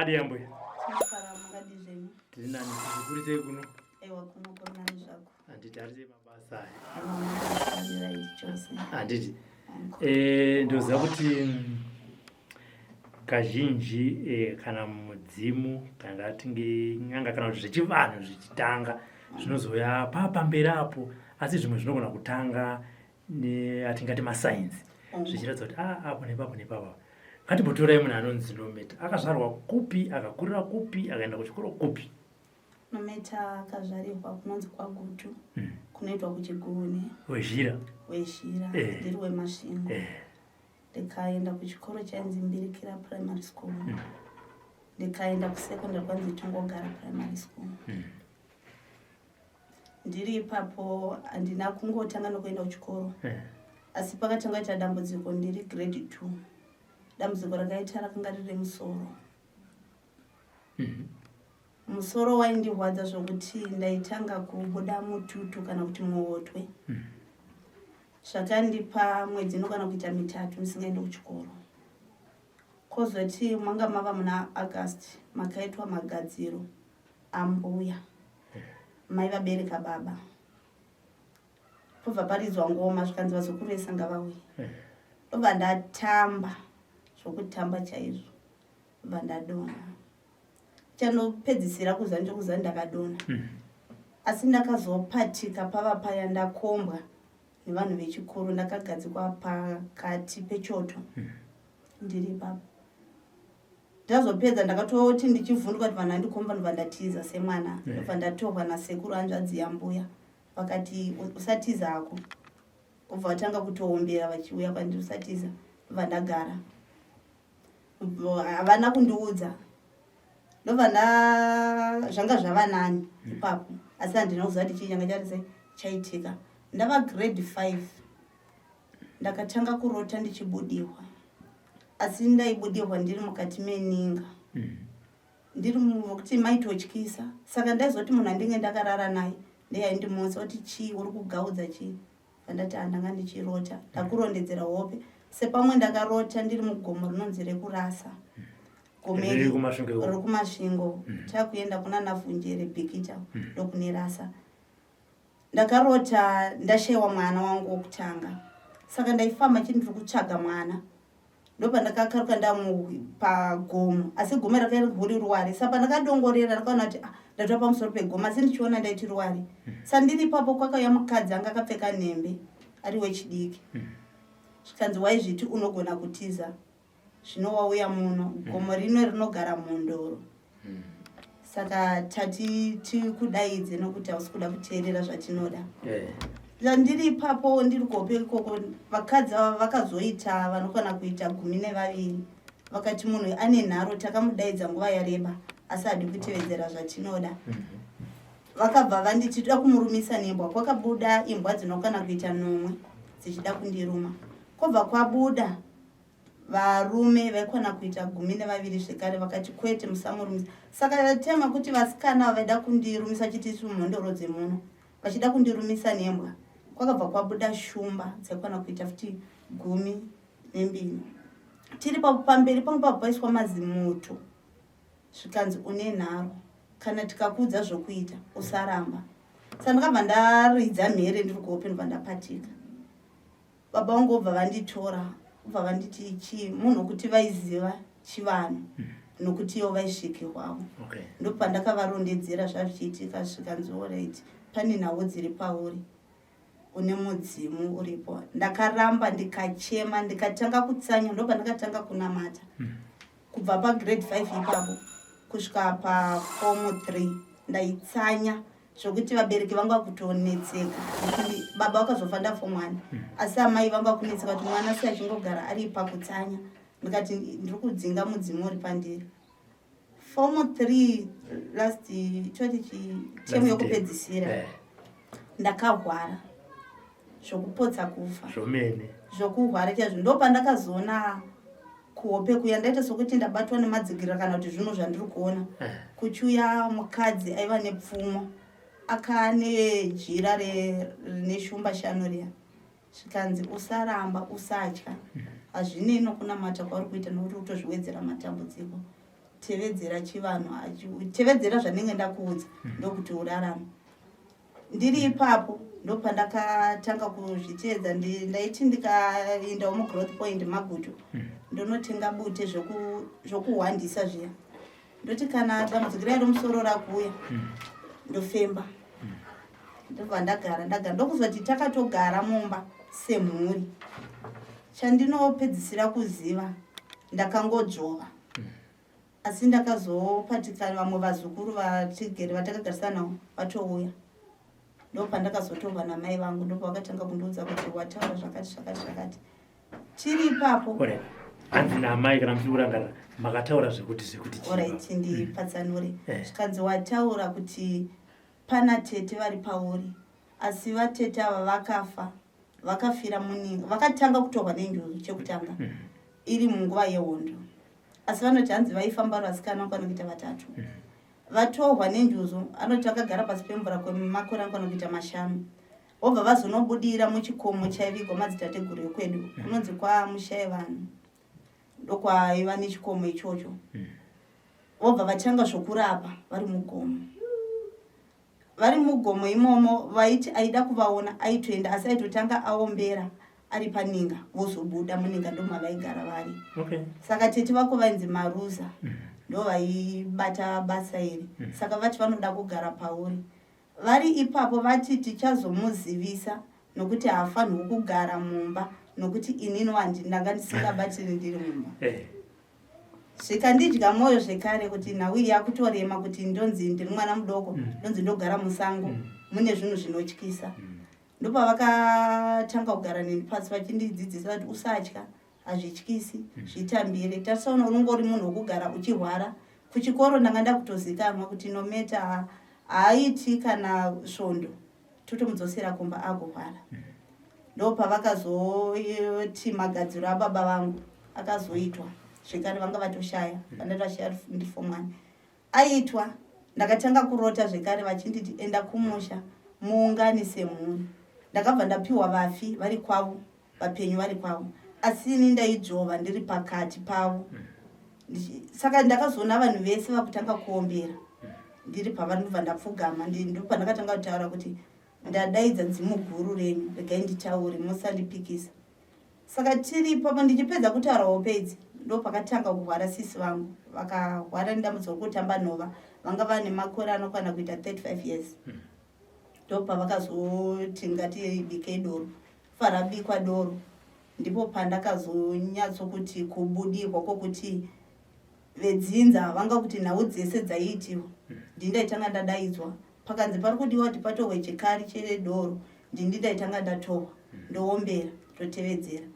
Mwadiambwe. Makadizeni. Tiri nani kukurite kuno? Ewa kuno kuna nani zvako. Anditi ari mabasa aya. Chose. Anditi. Ndoziva kuti kazhinji kana mudzimu kana atinge nyanga kana kuti zvechivanhu zvichitanga zvinozoya pamberi apo, asi zvimwe zvinogona kutanga atingati masainzi zvichiratidza kuti apo nepapo ngatimbotorai munhu anonzi Nometa. Akazvarwa kupi, akakurira kupi, akaenda kuchikoro kupi? Nometa akazvarirwa kunonzi kwaGutu, kunoitwa kuchiguni. Wezhira? Wezhira, ndiri wemasvingo. Ndikaenda kuchikoro chainzi Mbirikira Primary School. Ndikaenda kusekondari kwanzi Tongogara Primary School. Ndiri ipapo handina kungotanga nokuenda kuchikoro. Asi pakatanga kuita dambudziko ndiri grade 2. Dambudziko rakaita rakanga riri musoro. Musoro waindirwadza zvokuti ndaitanga kubuda mututu kana kuti muhotwe. Zvakandipa mwedzi inokwana kuita 3 ndisingaendi kuchikoro. Kozoti manga mava muna August makaitwa magadziro ambuya. Mai vabereka baba. Pobva paridzwa ngoma zvikanzi vazokuresa ngavauye. Ndobva ndatamba zvokutamba chaizvo. Ndobva ndadonha. Chanopedzisira kuza ndakadonha. Asi ndakazopatika pava paya ndakombwa nevanhu vechikoro, ndakagadzikwa pakati pechoto. Ndiri baba. Ndazopedza ndakatoti ndichivhunduka kuti vanhu vandikomba ndobva ndatiza semwana. Ndobva ndatorwa nasekuru hanzvadzi yambuya. Vakati usatiza hako. Ubva watanga kutohombera vachiuya kwandiri usatiza. Ndobva ndagara. Havana kundiudza. Ndobva zvanga zvava nani ipapo. Asi handina kuziva kuti chii changa chaitika. Ndava grade 5. Ndakatanga kurota ndichibudirwa. Asi ndaibudirwa ndiri mukati meninga. Ndiri kuti maitotyisa. Saka ndaizoti munhu andinge ndakarara naye ndeyaindimutsa kuti chii uri kugaudza chii. Ndati handanga ndichirota. Ndakurondedzera hope. Sepamwe ndakarota ndiri mugomo rinonzi rekurasa. Riri kumasvingo. Takuenda kuna Navunjere Bikita ndokune rasa. Ndakarota ndashayiwa mwana wangu wokutanga. Saka ndaifamba chindiri kutsvaga mwana. Ndobva ndakakaruka pagomo. Asi gomo rakaita ruri ruware. Saka ndakadongorera rakaona kuti ndatova pamusoro pegomo asi ndichiona ndaiti ruware. Saka ndiri ipapo kwakauya mukadzi anga akapfeka nhembe ari wechidiki. Zvikanzi waizviti unogona kutiza. Zvino wauya muno. Gomo rino rinogara mundoro. Saka tati tikudaidze nokuti hausi kuda kuteerera zvatinoda. Ndiri ipapo ndiri kope ikoko vakadzi vakazoita vanokwana kuita 12. Vakati munhu ane nharo takamudaidza nguva yareba asi hadi kutevedzera zvatinoda. Vakabva vanditi toda kumurumisa nembwa. Kwakabuda imbwa dzinokwana kuita 9 dzichida kundiruma. Kobva kwabuda varume vaikwana kuita 12 zvekare vakati kwete musamurumisa. Saka tema kuti vasikana vaida kundirumisa chitisu mhondoro dzemuno. Vachida kundirumisa nembwa. Kwakabva kwabuda shumba dzaikwana kuita futi 12. Tiri pamberi pangu paiswa mazimuto. Zvikanzi une nharo. Kana tikakudza zvokuita usaramba. Saka ndakabva ndaridza mhere ndiri kuhope ndobva ndapatika. Baba vangu obva vanditora. Ubva vanditi chii munhu kuti vaiziva chivanhu nokuti ivo vaisvikirwawo. Ndobva ndakavarondedzera zvazvichiitika zvikanzi alright pane nhau dziri pauri. Une mudzimu uripo. Ndakaramba ndikachema ndikatanga kutsanya ndobva ndakatanga kunamata. Kubva pagrade 5 ipapo kusvika paform 3 ndaitsanya zvokuti vabereki vangu vakutonetseka. Baba vakazofa ndaform 1 asi amai vangu vakunetseka kuti mwana sei achingogara ari pakutsanya. Ndikati ndiri kudzinga mudzimu uri pandiri. Form 3 last chemu yokupedzisira ndakahwara zvokupotsa kufa. Zvokuhwara chaizvo. Ndopa ndakazoona kuhope kuya ndaita sokuti ndabatwa nemadzigirira kana kuti zvinhu zvandiri kuona. Kuchiuya mukadzi aiva nepfumo. Akane jira rine shumba shanu riya. Zvikanzi usaramba usatya. Hazvinei nokunamata kwauri kuita nokuti utozviwedzera matambudziko. tevedzera chivanhu tevedzera zvanenge ndakuudza ndokuti urarama. Ndiri ipapo ndopandakatanga kuzviteedza ndaiti ndikaendawo mugrowth point Magutu ndonotenga bute zvokuhwandisa zviya ndoti kana dambudziko riya romusoro rakuuya ndofemba ndobva ndagara ndokuzoti takatogara mumba semhuri. Chandinopedzisira kuziva ndakangodzvova asi ndakazopatikana vamwe vazukuru vatakagarisana navo vatouya ndopandakazotobva namai vangu ndopavakatanga kundiudza kuti wataura zvakati tiri ipapo. Hanzi namai kana muchiurangarira makataura zvekuti alright ndipatsanure zvikanzi wataura kuti pana tete vari pauri asi vatete ava vakafa vakafira muninga vakatanga kutorwa nenjodzi chekutanga iri munguva yehondo asi vanoti hanzi vaifamba vasikana vanokwana kuita 3 vatorwa nenjuzo anoti vakagara pasi pemvura kwemakore anokwana kuita 5 vobva vazonobudira muchikomo chaivigwa madzitateguru ekwedu kunonzi kwamushaye vanhu ndokwaiva nechikomo ichocho. Vobva vatanga zvokurapa vari mugomo imomo. Vaiti aida kuvaona aitoenda asi aitotanga aombera ari paninga vozobuda muninga ndomavaigara vari. Saka tete vako vainzi Maruza ndo vaibata basa iri. Saka vati vanoda kugara pauri. Vari ipapo vati tichazomuzivisa nokuti haafanirwi kugara mumba nokuti inini ndanga ndisingabatiri ndiri mumba. Zvikandidya mwoyo zvekare kuti nhau yakutorema kuti ndonzi ndiri mwana mudoko ndonzi ndogara musango mune zvinhu zvinotyisa. Ndopavakatanga kugara neni pasi vachindidzidzisa kuti usatya hazvityisi zvitambire. Tasaona unongori munhu wokugara uchirwara. Kuchikoro ndanga ndakutozikanwa kuti nometa haaiti kana svondo totomudzosera kumba agorwara. Ndopavakazoti magadziro ababa vangu akazoitwa zvekare vanga vatoshaya vandatoshaya ndifomani aitwa. Ndakatanga kurota zvekare vachinditi enda kumusha muunganise mhuri. Ndakabva ndapiwa vafi vari kwavo vapenyu vari kwavo asi ini ndaidzvova ndiri pakati pavo. Saka ndakazoona vanhu vese vakutanga kuombera ndiri pavari ndobva ndapfugama. Ndopandakatanga kutaura kuti ndadaidza dzimu guru renyu regai nditaure musandipikisa. Saka tiri ipapo ndichipedza kutaurawo pedzi ndopakatanga kurwara sisi vangu vakarwara nedambudziko rokutamba nhova vanga vane makore anokwana kuita 35 years. Ndopavakazoti ngatibike doro farabikwa doro ndipo pandakazonyatsokuti kubudirwa kwokuti vedzinza vanga kuti nhau dzese dzaiitiwa ndindaitanga ndadaidzwa pakanzi pari kudiwa kuti patorwe chikari chedoro ndindaitanga ndatohwa ndoombera totevedzera.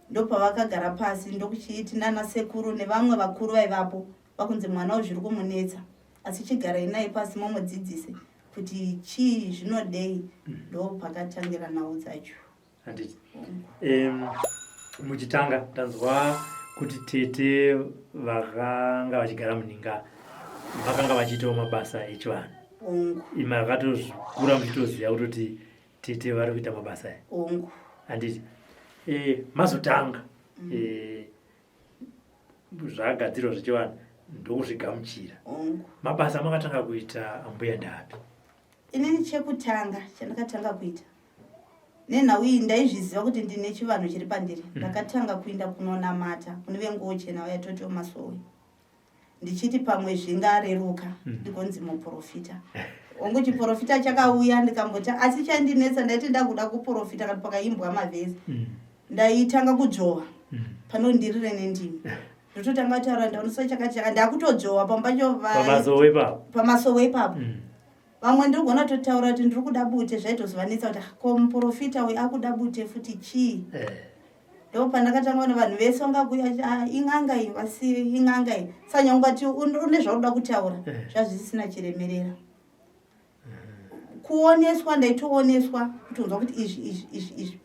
Ndopavakagara pasi ndokuchiiti nana sekuru nevamwe vakuru vaivapo vakunzi mwana zviri kumunetsa asi chigarai naye pasi momudzidzise kuti chii zvinodei. Ndopakatangira nhau dzacho. Handiti muchitanga tanzwa kuti tete vakanga vachigara muninga vakanga vachiitawo mabasa echivanhu. Ima vakatokura muchitoziva kutoti tete vari kuita mabasa aya. Handiti mazotanga zvagadzirwa zvechivanhu ndokuzvigamuchira. Mabasa makatanga kuita ambuya ndapi? Inini chekutanga chandakatanga kuita nenhau iyi ndaizviziva kuti ndine chivanhu chiri pandiri. Ndakatanga kuenda kunonamata kune venguo chena vayatoti masowe ndichiti pamwe zvingareruka ndigonzi muprofita. Ongo chiprofita chakauya ndikambota asi chandinetsa ndaiti ndakuda kuprofita kana pakaimbwa mavhezi ndaitanga kudzvova panondirire nendimi ndototanga kutaura ndaunosa chakati ndakutodzvova pambacho pamasowe ipapo. Vamwe ndirigona totaura kuti ndiri kuda bute zvaitozovanetsa kuti ko muprofita uyu akuda bute futi chii. Ndipo pandakatanga kuona vanhu vese vangakuya ing'anga iyi vasi ing'anga iyi sanyangwati une zvaunoda kutaura zvazvisina chiremerera. Kuoneswa ndaitooneswa kutonzwa kuti izvi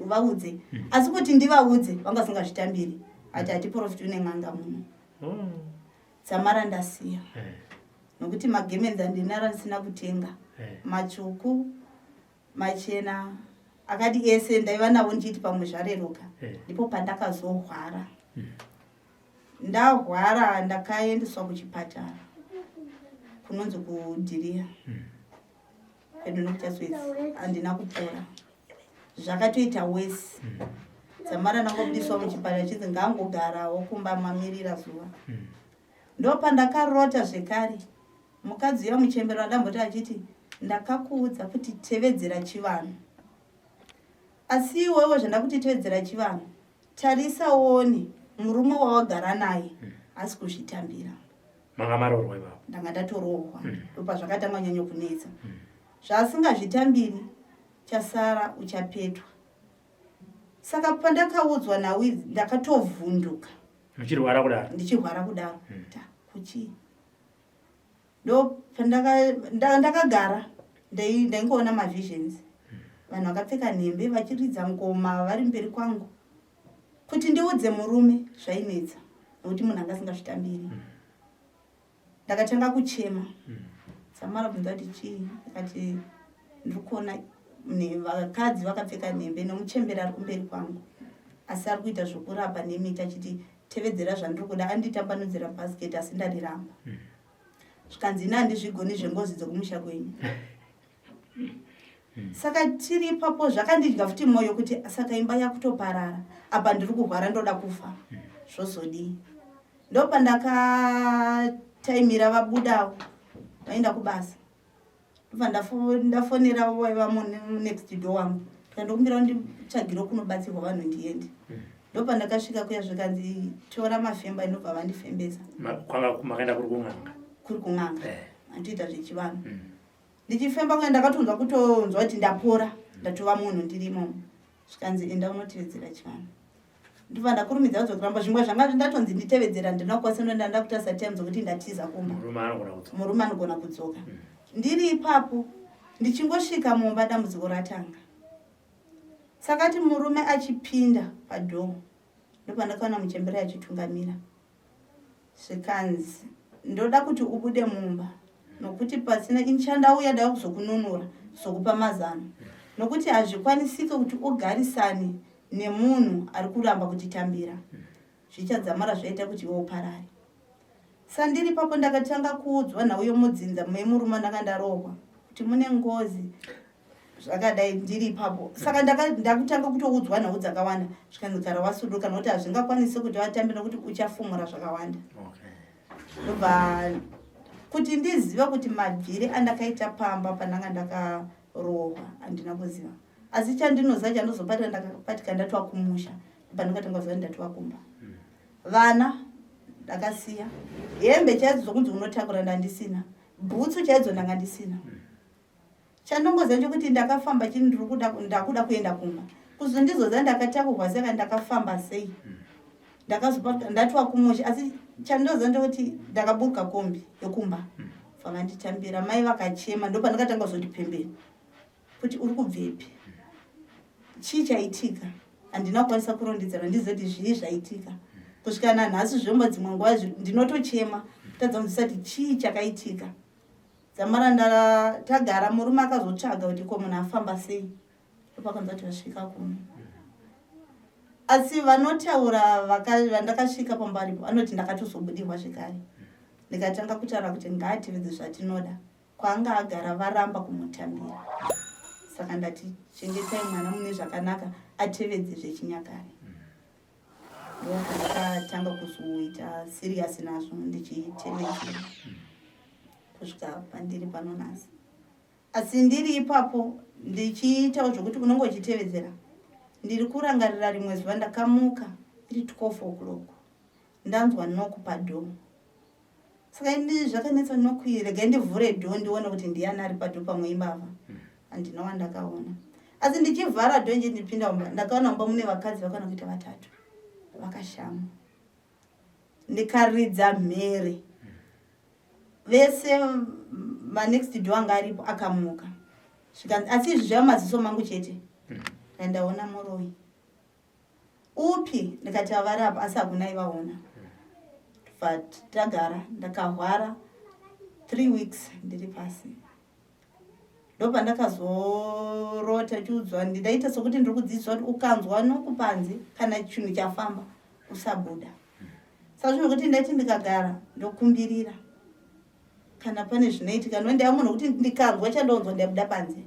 vaudze asi kuti ndivaudze vangasingazvitambiri ati hatiprofiti une n'anga muno. Dzamara ndasiya nokuti magemenzi andinara ndisina kutenga matsvuku machena akati ese ndaiva navo ndichiti pamwe zvareruka. Ndipo pandakazorwara ndahwara ndakaendeswa kuchipatara kunonzi kudhiria pedo nokuchaswedzi handina kupora zvakatoita wesi dzamara ndangobudiswa muchipatara chidzi ngangogarawo kumba mamirira zuva ndopandakarota zvekare mukadzi muchembero adamboti achiti ndakakuudza kuti tevedzera chivanhu asi iwewe zvandakuti tevedzera chivanhu tarisa uone murume wawagara naye asi kuzvitambira manga marorwa ipapo ndanga ndatorohwa ndopa zvakatanga nyanya kunetsa zvasingazvitambiri chasara uchapetwa saka pandakaudzwa nawe ndakatovhunduka muchirwara kudaro ndichirwara kudaro kuchi ndo ndakagara ndaingoona mavisions vanhu vakapfeka nhembe vachiridza ngoma vari mberi kwangu kuti ndiudze murume zvainetsa nokuti munhu anga asingazvitambiri ndakatanga kuchema samara bvunza kuti chii akati ndiri kuona vakadzi vakapfeka nhembe nomuchembera ari kumberi kwangu asi ari kuita zvokurapa nemiti achiti tevedzera zvandiri kuda anditambanudzira bhasiketi asi ndariramba zvikanzi ina handizvigoni zvengozi dzokumusha kwenyu saka tiri ipapo zvakandidya futi mwoyo kuti saka imba yakutoparara apa ndiri kurwara ndoda kufa zvozodii ndopandakataimira vabudawo vaenda kubasa ndafonera vaiva next door wangu ndokumbira nditsvagire kunobatsirwa vanhu ndiende ndopandakasvika kuya zvikanzi tora mafemba inobva vandifembesa makaenda kuri kung'anga kuri kung'anga anditoita zvechivanhu ndichifemba kuya ndakatonzwa kutonzwa kuti ndapora ndatova munhu ndirimo zvikanzi enda unotevedzera chivanhu ndobva ndakurumidza kuzokuramba zvimwe zvanga ndatonzi nditevedzera ndinokwasenonda ndakutasa time dzokuti ndatiza kumba murume anogona kudzoka ndiri ipapo ndichingosvika mumba dambudziko ratanga sakati murume achipinda padhoo ndopandakaona muchembera achitungamira zvikanzi ndoda kuti ubude mumba nokuti pasina inchandauya dava kuzokununura sokupa mazano nokuti hazvikwanisiki kuti ugarisane nemunhu ari kuramba kutitambira zvichadzamara zvaita kuti iwe uparare sandiri papo ndakatanga kuudzwa nauyo mudzinza memurume ndanga ndarohwa kuti mune ngozi zvakadai ndiri ipapo saka ndakutanga kutoudzwa nhau dzakawanda zvikanzi gara wasuduka nokuti hazvingakwanisi kuti vatambe nokuti uchafumura zvakawanda ndobva kuti ndizive kuti mabviri andakaita pamba pandanga ndakarohwa handina kuziva asi chandinoziva chandozopata ndakapatika ndatwa kumusha pandakatanga kuziva ndatwa kumba vana ndakasiya hembe chaidzo dzokunzi unotakura ndandisina bhutsu chaidzo ndanga ndisina chandongoziva chekuti ndakafamba chini ndakuda kuenda kumba kuzondizoziva ndakatakurwa saka ndakafamba sei ndakazopata ndatwa kumusha asi chandoziva ndekuti ndakaburuka kombi yokumba vakanditambira mai vakachema ndopandakatanga kuzoti pembeni kuti uri kubvepi chii chaitika handina kukwanisa kurondedzera ndizoti zvii zvaitika kusvika nanhasi zvomba dzimwe nguva ndinotochema tadza kuzisati chii chakaitika dzamara tagara murume akazotsvaga kuti ko munhu afamba sei ndopakanza kuti vasvika kuno asi vanotaura vandakasvika pambaripo anoti ndakatozobudirwa zvekare ndikatanga kutaura kuti ngaatevedze zvatinoda kwaanga agara varamba kumutambira saka ndati chengetai mwana mune zvakanaka atevedze zvechinyakare ndokandakatanga kuzoita siriasi nazvo ndichitevedzera kusvika pandiri panonasi asi ndiri ipapo ndichiitawo zvokuti unonge uchitevedzera ndiri kurangarira rimwe zuva ndakamuka iri 12 o'clock ndanzwa noku padhoo saka ini zvakanetsa noku regai ndivhure dhoo ndione kuti ndiani ari padhoo pamwe imbavha handina wandakaona asi ndichivhara dhoo nje ndipinda mumba ndakaona mumba mune vakadzi vakaona kuita 3 vakashama ndikaridza mhere vese manext door anga aripo akamuka asi izvi zvava maziso mangu chete ndaona muroyi upi ndikati avari apa asi hakuna ivaona but tagara ndakahwara 3 weeks ndiri pasi ndopandakazorota chiudzwa ndidaita sokuti ndiri kudzidziswa kuti ukanzwa nokupanze kana chinhu chafamba usabuda saka zvinokuti ndaiti ndikagara ndokumbirira kana pane zvinoitika ndoenda munhu kuti ndikanzwa chandoonzwa ndabuda panze.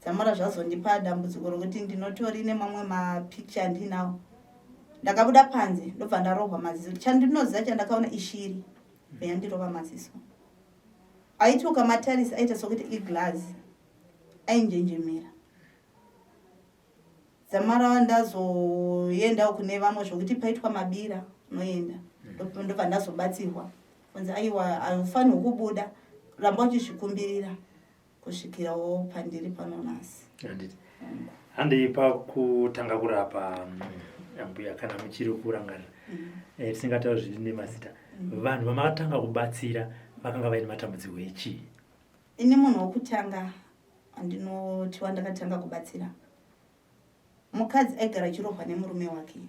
Dzamara zvazondipa dambudziko rokuti ndinotori nemamwe mapicture andinawo. Ndakabuda panze ndobva ndarohwa maziso. Chandinoziva chandakaona ishiri yandirova maziso. Aiti ukamatarisa aita sokuti iglazi ainjenjemera. Dzamara ndazoendawo kune vamwe zvokuti paitwa mabira noenda ndobva ndazobatsirwa. Kunzi aiwa aufanirwi kubuda, ramba uchizvikumbirira kusvikirawo pandiri panonasi. Handei pakutanga kurapa mbuya kana muchiri kurangarira tisingatauri zviri nemazita, vanhu vamakatanga kubatsira vakanga vaine matambudziko echi? Ini munhu wokutanga andinoti wandakatanga kubatsira mukadzi aigara achirohwa nemurume wake.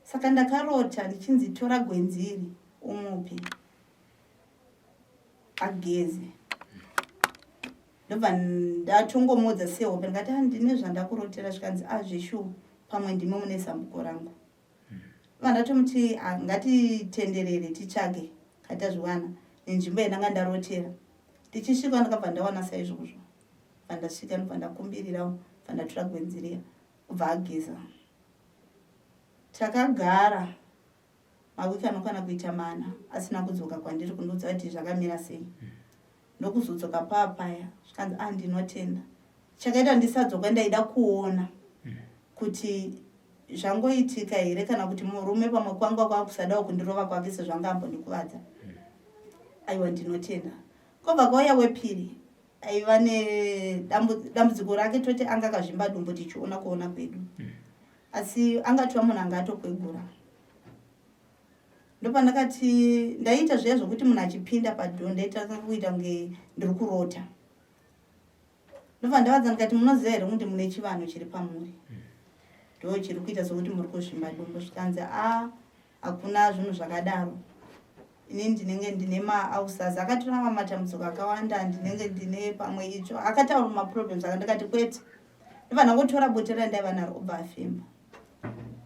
Saka ndakarota ndichinzi tora gwenziri umupe ageze. Ndobva ndatongomudza sehope ndikati handine zvandakurotera zvikanzi zvishu pamwe ndimo mune zambuko rangu. Vandatomuti ngatitenderere titsvage katazviwana nenzvimbo yandanga ndarotera. Tichisvika ndakabva ndawana saizvozvo. Vandasvika ndobva ndakumbirirawo vandatora gwenziriya ubva ageza. Takagara mawiki anokwana kuita 4 asina kudzoka kwandiri kundoudza kuti zvakamira sei. Ndokuzodzoka papaya zvikanzi ndinotenda. Chakaita ndisadzoka ndaida kuona kuti zvangoitika here kana kuti murume pamwe kwanga kwakusadawo kundirova kwake sezvanga ambondikuvadza. Aiwa ndinotenda. Kobva kwauya wepiri aiva nedambudziko rake toti anga akazvimba dumbu tichiona kuona kwedu. Asi angatova munhu anga atokwegura. Ndopa ndakati ndaita zviya zvokuti munhu achipinda padhoo ndaita kuita kunge ndiri kurota. Ndobva ndavadza ndikati munoziva here kuti mune chivanhu chiri pamuri. Ndo chiri kuita sokuti muri kuzvimba dumbu. Zvikanzi hakuna zvinhu zvakadaro. Ini ndinenge ndine maausazi akatora matambudziko akawanda, ndinenge ndine pamwe itsvo. Akataura maproblems akandikati kwete. Ndobva ndangotora botera ndaiva naro obva afemba.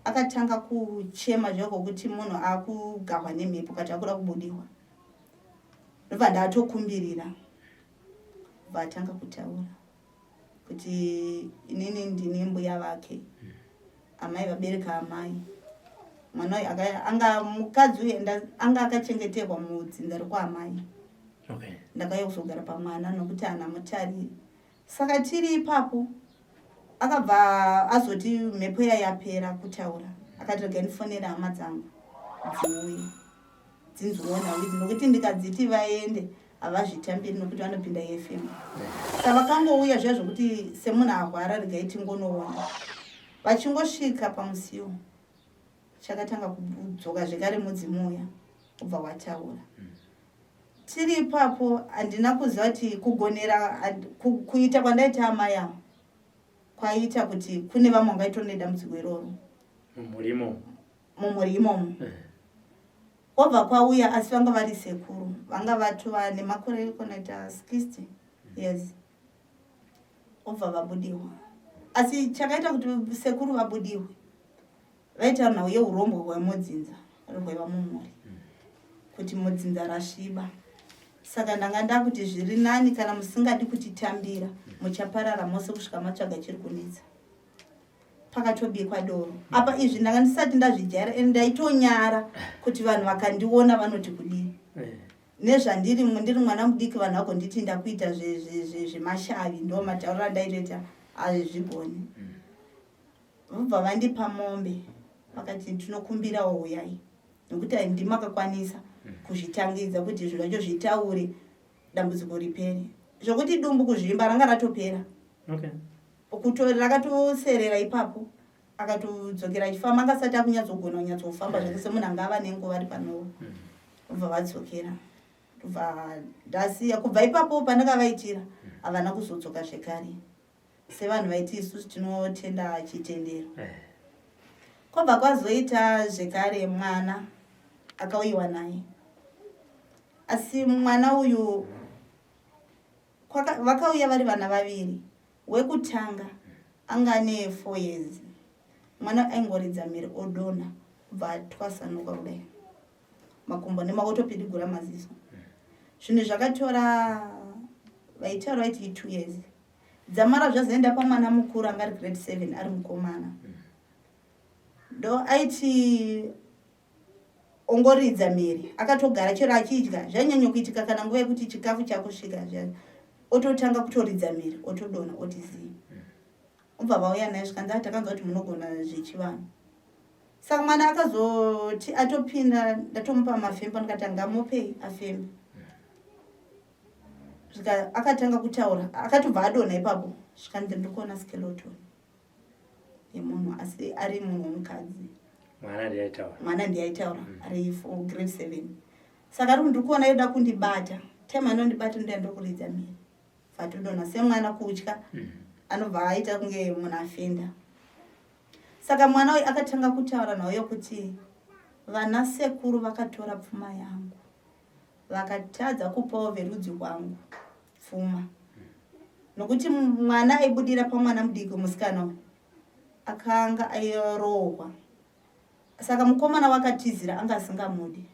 Akatanga kuchema zvokuti munhu akugarwa nemhepo kati akuda kubudiwa. Ndobva ndatokumbirira. Ndobva atanga kutaura kuti inini ndine mbuya vake. Amai vabereka amai. Mwana anga mukadzi uyu anga akachengeterwa mudzinza rekwaamai. Ndakauya kuzogara pamwana nokuti ana mutariri. Saka tiri ipapo akabva azoti mhepo yapera kutaura. Akati rega ndifonera hama dzangu dziuye dzinzoona nokuti ndikadziti vaende havazvitambiri nokuti vanopinda FM. Saka vakangouya zviya zvokuti semunhu arwara regai tingonoona. Vachingosvika pamusiwo chakatanga kudzoka zvekare mudzimu uya ubva wataura. Tiri ipapo handina kuziva kuti kugonera kuita kwandaita amai avo kwaita kuti kune vamwe vangaitwa nedambudziko iroro mumurimo. Obva kwauya asi vanga vari sekuru, vanga vatova nemakore ekunoita 60 years. Obva vabudiwa. Asi chakaita kuti sekuru vabudiwe vaita nhau yeurombo hwemudzinza rweva mumuri kuti mudzinza rasviba. Saka ndanga ndakuti zviri nani kana musingadi kutitambira muchaparara mose kusvika matsvaga chiri kunetsa. Pakatobikwa doro. Apa izvi ndanga ndisati ndazvijaira ende ndaitonyara kuti vanhu vakandiona vanoti kudini. Nezvandiri ndiri mwana mudiki vanhu vakonditi ndakuita zvemashavi ndo matauriro andaireta azvigoni. Vobva vandipa mombe vakati tinokumbirawo uyai nokuti handima kakwanisa kuzvitangidza kuti zviro zvacho zvitaure dambudziko ripere. Zvokuti dumbu kuzvimba ranga ratopera. Rakatoserera ipapo akatodzokera achifamba angasati akunyadzogona kunyatsofamba zvake semunhu anga ava nenguva ari panowo. Ubva vadzokera. Ubva ndasiya kubva ipapo pandakavaitira havana kuzodzoka zvekare. Sevanhu vaiti isusu tinotenda chitendero. Kobva kwazoita zvekare mwana akauyiwa naye. Asi mwana uyu vakauya vari vana vaviri. Wekutanga anga ne 4 years. Mwana aingoridza miri odona vatwasanuka kudai makumbo nemakotopidigura maziso zvinhu zvakatora vaitaura vaiti 2 years dzamara zvazoenda pamwana mukuru anga ari grade 7 ari mukomana ndo aiti ongoridza miri akatogara chero achidya zvanyanya kuitika kana nguva yekuti chikafu chakusvika zviyani ototanga kutoridza miri otodona otizii ubva vauya naye zvikanzi takanzwa kuti munogona zvechivanhu saka mwana akazoti atopinda ndatomupa mafembo ndikati ngamupei afembe zvika akatanga kutaura akatobva adona ipapo zvikanzi ndikuona skeleton yemunhu asi ari munhu womukadzi mwana ndiyaitaura ari grade 7 saka ari ndikuona yoda kundibata time anondibata ndokuridza miri fatodona semwana kutya anobva aita kunge munhu afenda saka mwana uyu akatanga kutaura nayo kuti vana sekuru vakatora pfuma yangu vakatadza kupawo verudzi rwangu pfuma nokuti mwana aibudira pamwana mudiki musikana akanga airohwa saka mukomana wakatizira anga asingamudi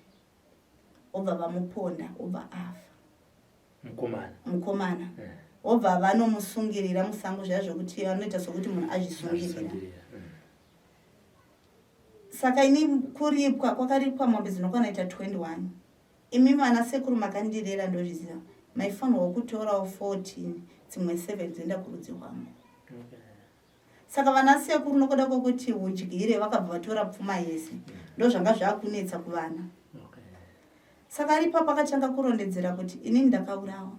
obva vamuponda obva afa mukomana obva vanomusungirira musango zvazvo kuti vanoita sokuti munhu azvisungirira saka ini kuripwa kwakaripwa mombe dzinokwana ita 21 imi vana sekuru makandirera ndozviziva maifanirwa kutorawo 14 dzimwe 7 dzoenda kurudzi rwangu saka vana sekuru nokuda kwokuti udyire vakabva vatora pfuma yese ndozvanga zvakunetsa kuvana saka ari papa akatanga kurondedzera kuti ini ndakaurawa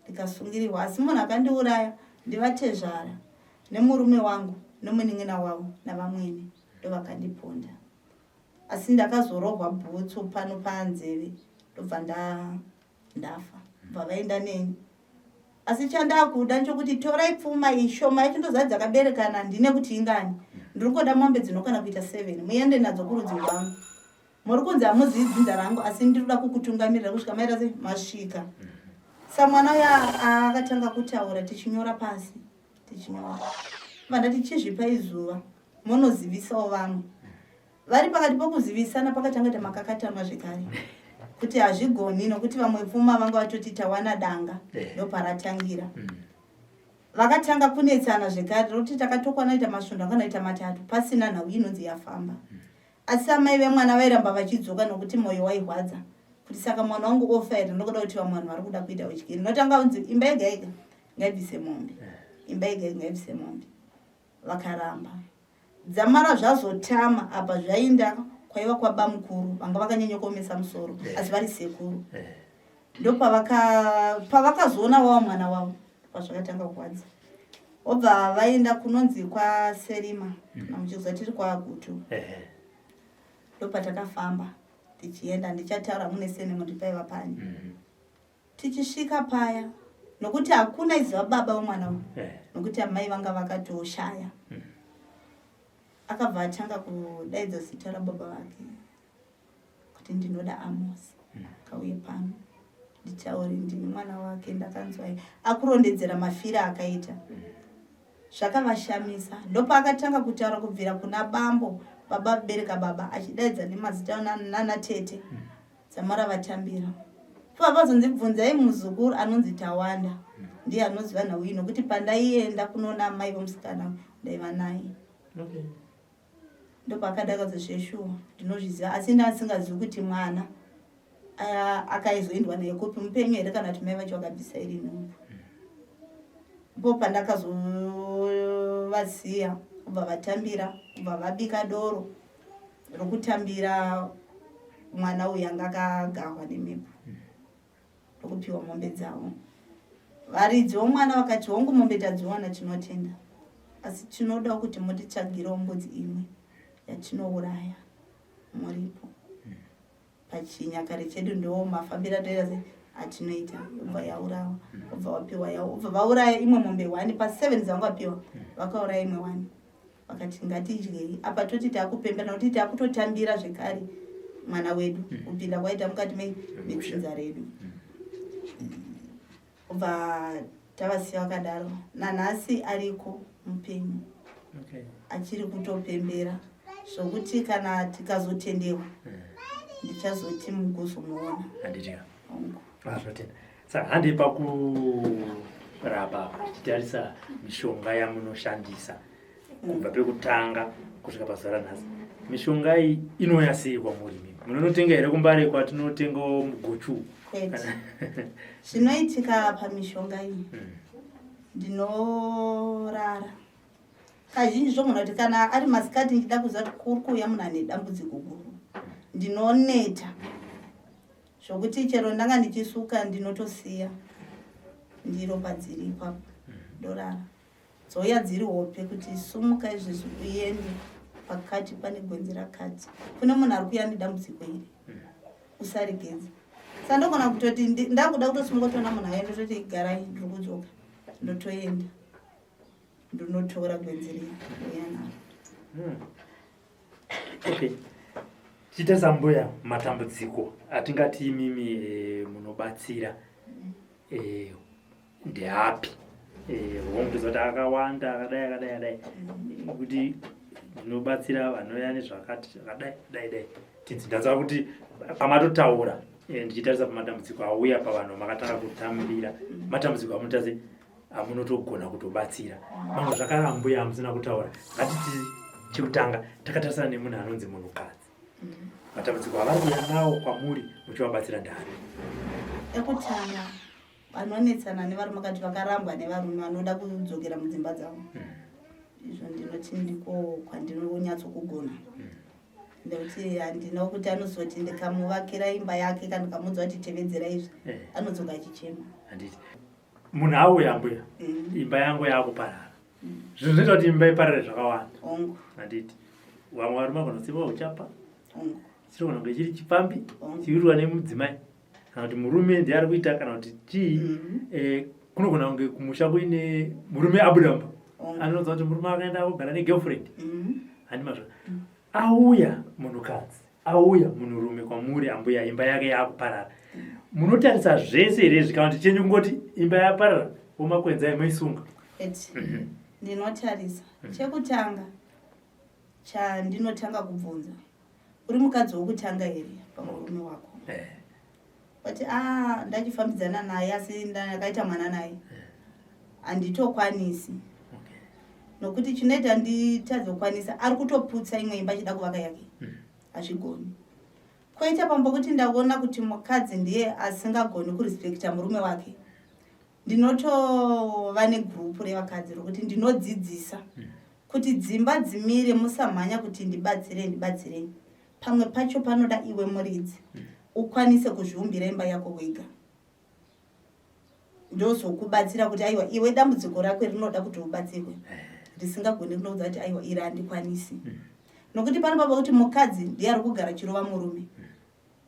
ndikasungirirwa asi munhu akandiuraya ndivatezvara nemurume wangu nomunin'ina wavo navamwene ndovakandiponda asi ndakazorohwa bhutsu pano panzeve ndobva ndafa bva vaenda neni asi chandakuda nchokuti torai pfuma ishoma ichindozadzi dzakaberekana ndine kuti ingani ndiri kuda mombe dzinokwana kuita 7 muende nadzo kurudzi rwangu muri kunzi hamuzivi dzinza rangu asi ndiri kukutungamirira kusvika maita se masvika sa mwana uya akatanga kutaura tichinyora pasi tichinyora vanda tichizvipa izuva munozivisawo vamwe vari pakati pokuzivisana pakatanga kuti makakatanwa zvekare kuti hazvigoni nokuti vamwe pfuma vanga vatoti tawana danga ndoparatangira vakatanga kunetsana zvekare rokuti takatokwana kuita masvondo akanaita 3 pasina nhau inonzi yafamba asi amai vemwana vairamba vachidzoka nokuti mwoyo wairwadza kuti saka mwana wangu ofaira ndokuda kuti vamwe vanhu vari kuda kuita udyiri notanga unzi imba yega yega ngaibvise mombe imba yega yega ngaibvise mombe vakaramba dzamara zvazotama apa zvainda kwaiva kwaba mukuru vanga vakanyanya kuomesa musoro asi vari sekuru ndo pavakazoona wavo mwana wavo pazvakatanga kurwadza obva vaenda kunonzi kwaserima namuchizwa tiri kwagutu ndo patakafamba tichienda ndichataura mune sene kuti paiva pani tichisvika paya nokuti hakuna iziva baba vomwana uyu nokuti amai vanga vakatoshaya akabva atanga kudaidza zita rababa vake kuti ndinoda Amosi kauye pano nditaure ndini mwana wake ndakanzwa akurondedzera mafira akaita zvakavashamisa ndopaakatanga kutaura kubvira kuna bambo baba bereka baba achidaidza nemazita nana tete dzamara vatambira pavazonzibvunzai muzukuru anonzi Tawanda ndiye anoziva nhau ino kuti pandaienda kunoona mai vomusikana ndaiva naye ndopakadakadza zveshuwa ndinozviziva asi ndasingazivi kuti mwana akaizoendwa naye kupi mupenyu here kana kuti mai vacho vakabvisa iri nhumbu po pandakazovaziya kubva vatambira kubva vabika doro rokutambira mwana uyu anga akagarwa nemhepo rokupiwa mombe dzavo varidzi vomwana vakati hongu mombe tadziwana tinotenda asi tinoda kuti mutitsvagirewo mbudzi imwe yatinouraya muripo pachinyakare chedu ndo mafambiro atoita se atinoita ubva yaurawa ubva wapiwa yavo ubva vauraya imwe mombe 1 pa7 dzanga wapiwa vakauraya imwe 1 vakati ngatidyei apa toti takupembera nokuti takutotambira zvekare mwana wedu kupinda kwaita mukati metsinza redu ubva tavasiya vakadaro nanhasi ariko mupenyu achiri kutopembera zvokuti kana tikazotendewa ndichazoti mugozomuona. Handiti zvotenda. Saka handi pakurapa tichitarisa mishonga yamunoshandisa kubva pekutanga kusvika pazuva ranhasi. Mishonga iyi inouya sei kwamuri? Munonotenga here kumbare kwatinotengawo muguchu? Zvinoitika pamishonga iyi ndinorara kazhinji zvomunhu kuti kana ari masikati ndichida kuziva kuti kuri kuuya munhu ane dambudziko guru, ndinoneta zvokuti chero ndanga ndichisuka ndinotosiya ndiro padziri ipapo ndorara. Dzouya dziri hope kuti sumuka izvezvi uende pakati pane gwenzi rakati, kune munhu ari kuuya nedambudziko iri, usaregedza. Saka ndogona kutoti ndakuda kutosimuka kutoona munhu aenda toti garai ndiri kudzoka, ndotoenda ndonotora gwenzi riya uya naro. Okay. Tichitarisa mbuya matambudziko atingati imimi munobatsira ndeapi? Wongoziva kuti akawanda akadai kuti ndinobatsira vanoya nezvakati akadai. Tinzwa kuti pamatotaura ndichitarisa pamatambudziko auya pavanhu makatanga kutambira matambudziko amunotarise amunotogona kutobatsira. Mamwe zvakarambuya amusina kutaura. Ngatiti chekutanga takatarisana nemunhu anonzi munhukadzi. Matambudziko avari kuuya nawo kwamuri muchivabatsira ndani? Ekutanga vanonetsana nevarume vakati vakarambwa nevarume vanoda kudzokera mudzimba dzavo. Izvo ndinoti ndiko kwandinonyatsokugona. Ndekuti handina kuti anozoti ndikamuvakira imba yake kana ndikamuudza kuti tevedzera izvi anodzoka achichema. Handiti munhu auya mbuya imba yangu yakuparara. Zvinhu zvinoita kuti imba iparare zvakawanda. Handiti vamwe varume vagona kutsiva uchapa chirogona kunge chiri chipambi chiwirirwa nemudzimai kana kuti murume ndiye ari kuita kana kuti chii. Kunogona kunge kumusha kuine murume abudamba anonzwa kuti murume akaenda kugara negirlfriend. Handi mazvo auya munhukadzi auya munhurume kwamuri ambuya imba yake yakuparara, munotarisa zvese here kana kuti chenyu kungoti imba yaparara womakwenzai moisunga? Ndinotarisa chekutanga chandinotanga kubvunza, uri mukadzi wokutanga here pamurume wako? Kuti ndachifambidzana naye asi ndakaita mwana naye handitokwanisi. Nokuti chinoita nditadzokwanisa ari kutoputsa imwe imba achida kuvaka yake, hazvigoni. Koita pambo kuti ndaona kuti mukadzi ndiye asingagoni kurespekta murume wake, ndinotova negrupu revakadzi rokuti ndinodzidzisa kuti dzimba dzimire, musamhanya kuti ndibatsirei. Pamwe pacho panoda iwe muridzi ukwanise kuzviumbira imba yako wega, ndozokubatsira kuti aiwa iwe dambudziko rako rinoda kuti ubatsirwe, risingagoni kunoudza kuti aiwa iri handikwanisi. Nokuti panopapa kuti mukadzi ndiye ari kugara chirova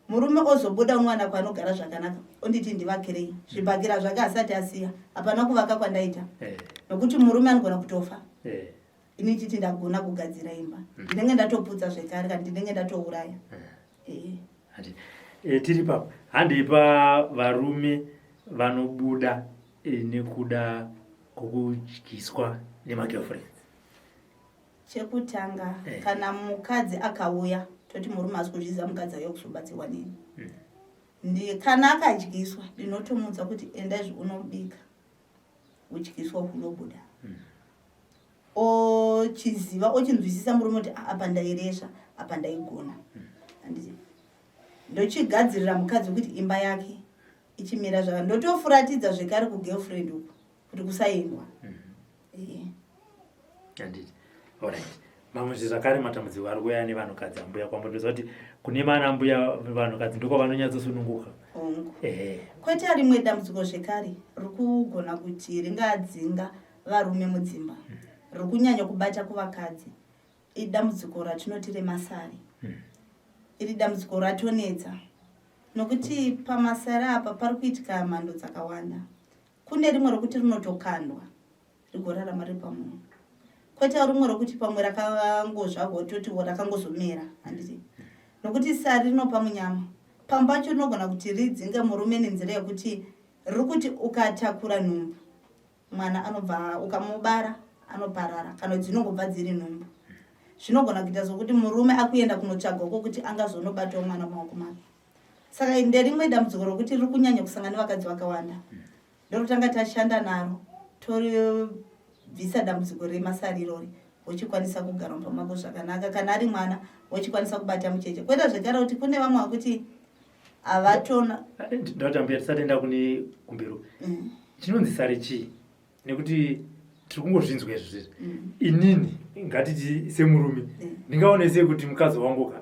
murume ozobuda umwana kwanogara zvakanaka onditi ndivakirei zvibhakira zvake asati asiya hapana kuvaka kwandaita. Nokuti murume anogona kutofa, ini chiti ndagona kugadzira imba, ndinenge ndatoputsa zvekare kana ndinenge ndatouraya. Tiri papo handipa varume vanobuda nekuda kwokudyiswa nemagirlfriends. Chekutanga kana mukadzi akauya toti murume asi kuzviziva mukadzi auya kuzobatsirwa neni, kana akadyiswa ndinotomudza kuti enda izvi unobika udyiswa hunobuda. Ochiziva ochinzwisisa murume kuti apa ndairesha apa ndaigona. Ndochigadzirira mukadzi kuti imba yake ichimira zvakanaka, ndotofuratidza zvekare kugirlfriend uku kuti kusaendwa. Alright. Mamwe zvakare matambudziko ari kuuya nevanhukadzi ambuya kwambotoziva kuti kune mana mbuya vanhukadzi ndiko vanonyatsosununguka. Kwete rimwe dambudziko zvekare rikugona kuti ringadzinga varume mudzimba, rikunyanya kubata kuvakadzi, idambudziko ratinoti remasari. Iri dambudziko ratonetsa nokuti pamasari apa pari kuitika mhando dzakawanda. Kune rimwe rokuti rinotokandwa rigorarama riri pamunhu, kwete rimwe rokuti pamwe rakangozvagwa toti rakangozomera. Handiti nokuti sari rinopa munyama, pamwe pacho rinogona kuti ridzinge murume nenzira yekuti riri kuti ukatakura nhumbu mwana anobva ukamubara anoparara kana dzinongobva dziri nhumbu. zvinogona kuita sokuti murume akuenda kunotsvaga uko kuti angazonobatawo mwana maoko make. Saka nderimwe dambudziko rokuti riri kunyanya kusangana nevakadzi vakawanda. Ndorotanga tashanda naro toribvisa dambudziko remasariro uchikwanisa kugara pamako zvakanaka. Kana ari mwana uchikwanisa kubata mucheche. Kwete zvekare kuti kune vamwe vakuti avatona. Ndotambira tisatenda kune kumbiro. Chinonzi sari chii? Nekuti tiri kungozvinzwa izvi. Inini ngatiti semurume ndingaonese kuti mukadzi wangu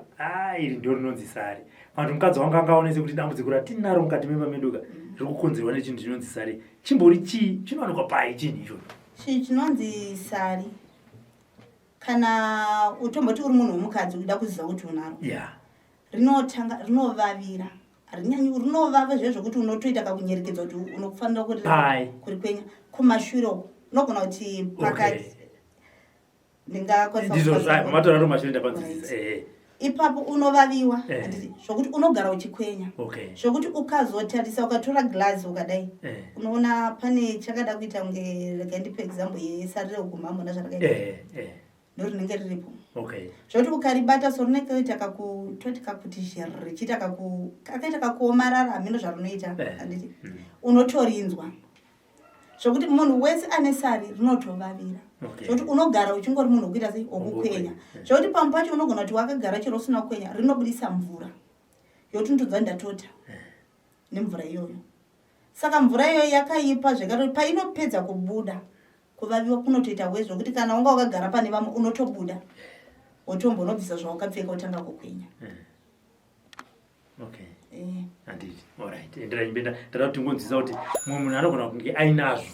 iri ndio rinonzi sari. Vantu mukadzi wangu angaonese kuti dambudziko ratinaro mukati memba meduka riri kukonzerwa nechinhu chinonzi sari. Chimbori chii? Chinowanikwa pai chinhu icho? Chinonzi sari kana utomboti uri munhu womukadzi uida kuziva kuti unaro. Rinovavira. Rinovava zvezvo kuti unotoita kakunyerekedza kuti unofanira kuri kwenya kumashure unogona kuti pakati ipapo unovaviwa zvokuti unogara uchikwenya zvokuti ukazotarisa ukatora glazi ukadai unoona pane chakada kuita kunge rekandipa example yesarire ugumamona zvarakaita ndorinenge riripo zvokuti ukaribata so rinenge kuita totika kuti zhirichita kakaita kakuomarara hamino zvarunoita handiti unotorinzwa zvokuti munhu wese ane sari rinotovavira zvokuti unogara uchingori munhu wekuita sei wokukwenya zvokuti pamwe pacho unogona kuti wakagara chero usina kukwenya rinobudisa mvura yokuti ndodza ndatota nemvura iyoyo. Saka mvura iyoyo yakaipa zvekare painopedza kubuda kuvaviwa kunotoita wezvo zvokuti kana wanga wakagara pane vamwe unotobuda wotombonobvisa zvawakapfeka utanga kukwenya. Handiti, alright. Ndada kuti ngonzisa kuti mumwe munhu anogona kunge ainazvo.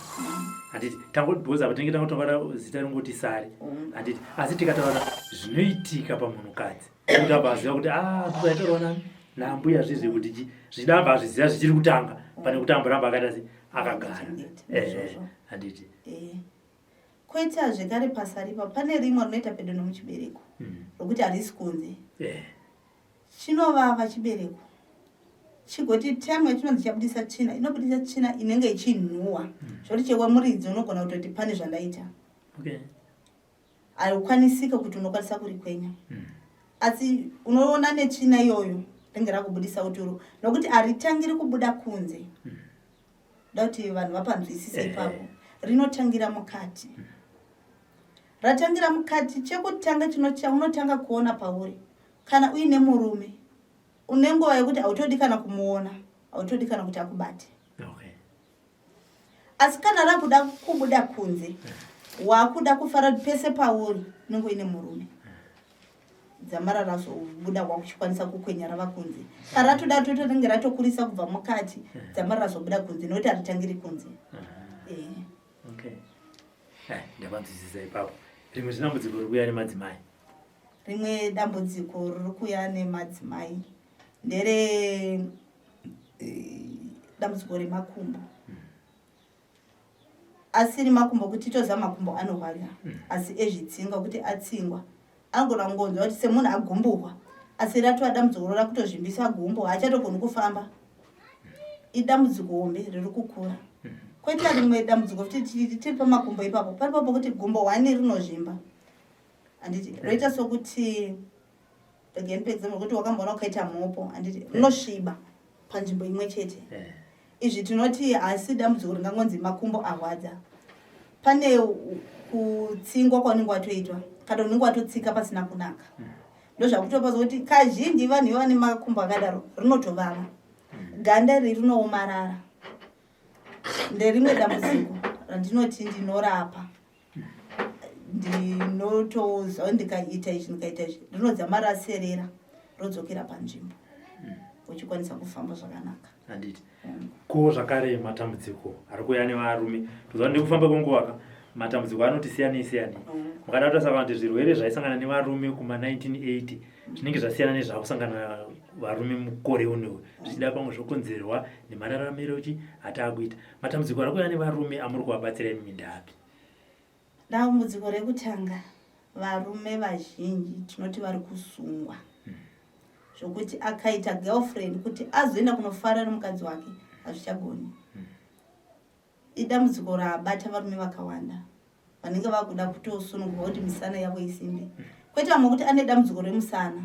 Handiti, tangodhoza patinenge tangotonga zita ringoti sari. Handiti, asi tikataura zvinoitika pamunhukadzi. Kuti abaziva kuti kubaitoona nambuya zvizvi kuti zvidamba zviziva zvichiri kutanga pane kuti amboramba akaita sei akagara. Handiti. Koita zvekare pasaripa pane rimwe rinoita pedo nomuchibereko rokuti harisi kunze. Chinovava chibereko. Chigoti time yatinonzi chabudisa tsvina inobudisa tsvina inenge ichinhuwa zvoti chewamuridzi unogona kutoti pane zvandaita haikwanisika kuti unokwanisa kurikwenya asi unoona netsvina iyoyo ringe rakubudisa uturu nokuti haritangiri kubuda kunze da kuti vanhu vapanzwisise ipapo rinotangira mukati ratangira mukati chekutanga unotanga kuona pauri kana uine murume unenguva yekuti hautodi kana kumuona hautodi kana kuti akubate asi kana rakuda kubuda kunze wakuda kufara pese pauri unenge uine murume dzamara razobuda wakuchikwanisa kukwenya rava kunze kana ratoda totoringe ratokurisa kubva mukati dzamara razobuda kunze nokuti haritangiri kunze. Ndavanzwisisa ipapo. Rimwe dambudziko riri kuuya nemadzimai. Rimwe dambudziko riri kuuya nemadzimai ndere dambudziko remakumbo. Asiri makumbo kuti toza makumbo anorwarira asi ezvitsinga kuti atsingwa angona ngonzwa kuti semunhu agumburwa asi ratova dambudziko rakutozvimbisa gumbo haachatogoni kufamba idambudziko hombe riri kukura. Koita rimwe dambudziko kuti tiri pamakumbo ipapo paripapo kuti gumbo wani rinozvimba handiti roita sokuti again pexample kuti wakamboona ukaita mhopo handiti rinosviba panzvimbo imwe chete. Izvi tinoti hasi dambudziko ringangonzi makumbo arwadza. Pane kutsingwa kwaunenge watoitwa kana unenge watotsika pasina kunaka ndozvakutopa kuti kazhinji vanhu vane makumbo akadaro rinotovava ganda iri rinoomarara. Nderimwe dambudziko randinoti ndinorapa ndinotoza ndikaita izvi ndikaita izvi rinodzama raserera rodzokera panzvimbo uchikwanisa kufamba zvakanaka. Handiti ko zvakare matambudziko ari kuuya nevarume toziva ndekufamba kwenguva matambudziko anoti siyani mukada kutasava kuti zvirwere zvaisangana nevarume kuma1980 zvinenge zvasiyana nezvakusangana varume mukore uno zvichida pamwe zvokonzerwa nemararamiro atakuita. Matambudziko ari kuuya nevarume amuri kuvabatsira mindapi? Dambudziko rekutanga varume vazhinji tinoti vari kusungwa zvokuti akaita girlfriend kuti azoenda kunofara nomukadzi wake hazvichagoni. Idambudziko rabata varume vakawanda vanenge vakuda kutosunungwa kuti misana yavo isimbe Kwete amwe kuti ane dambudziko remusana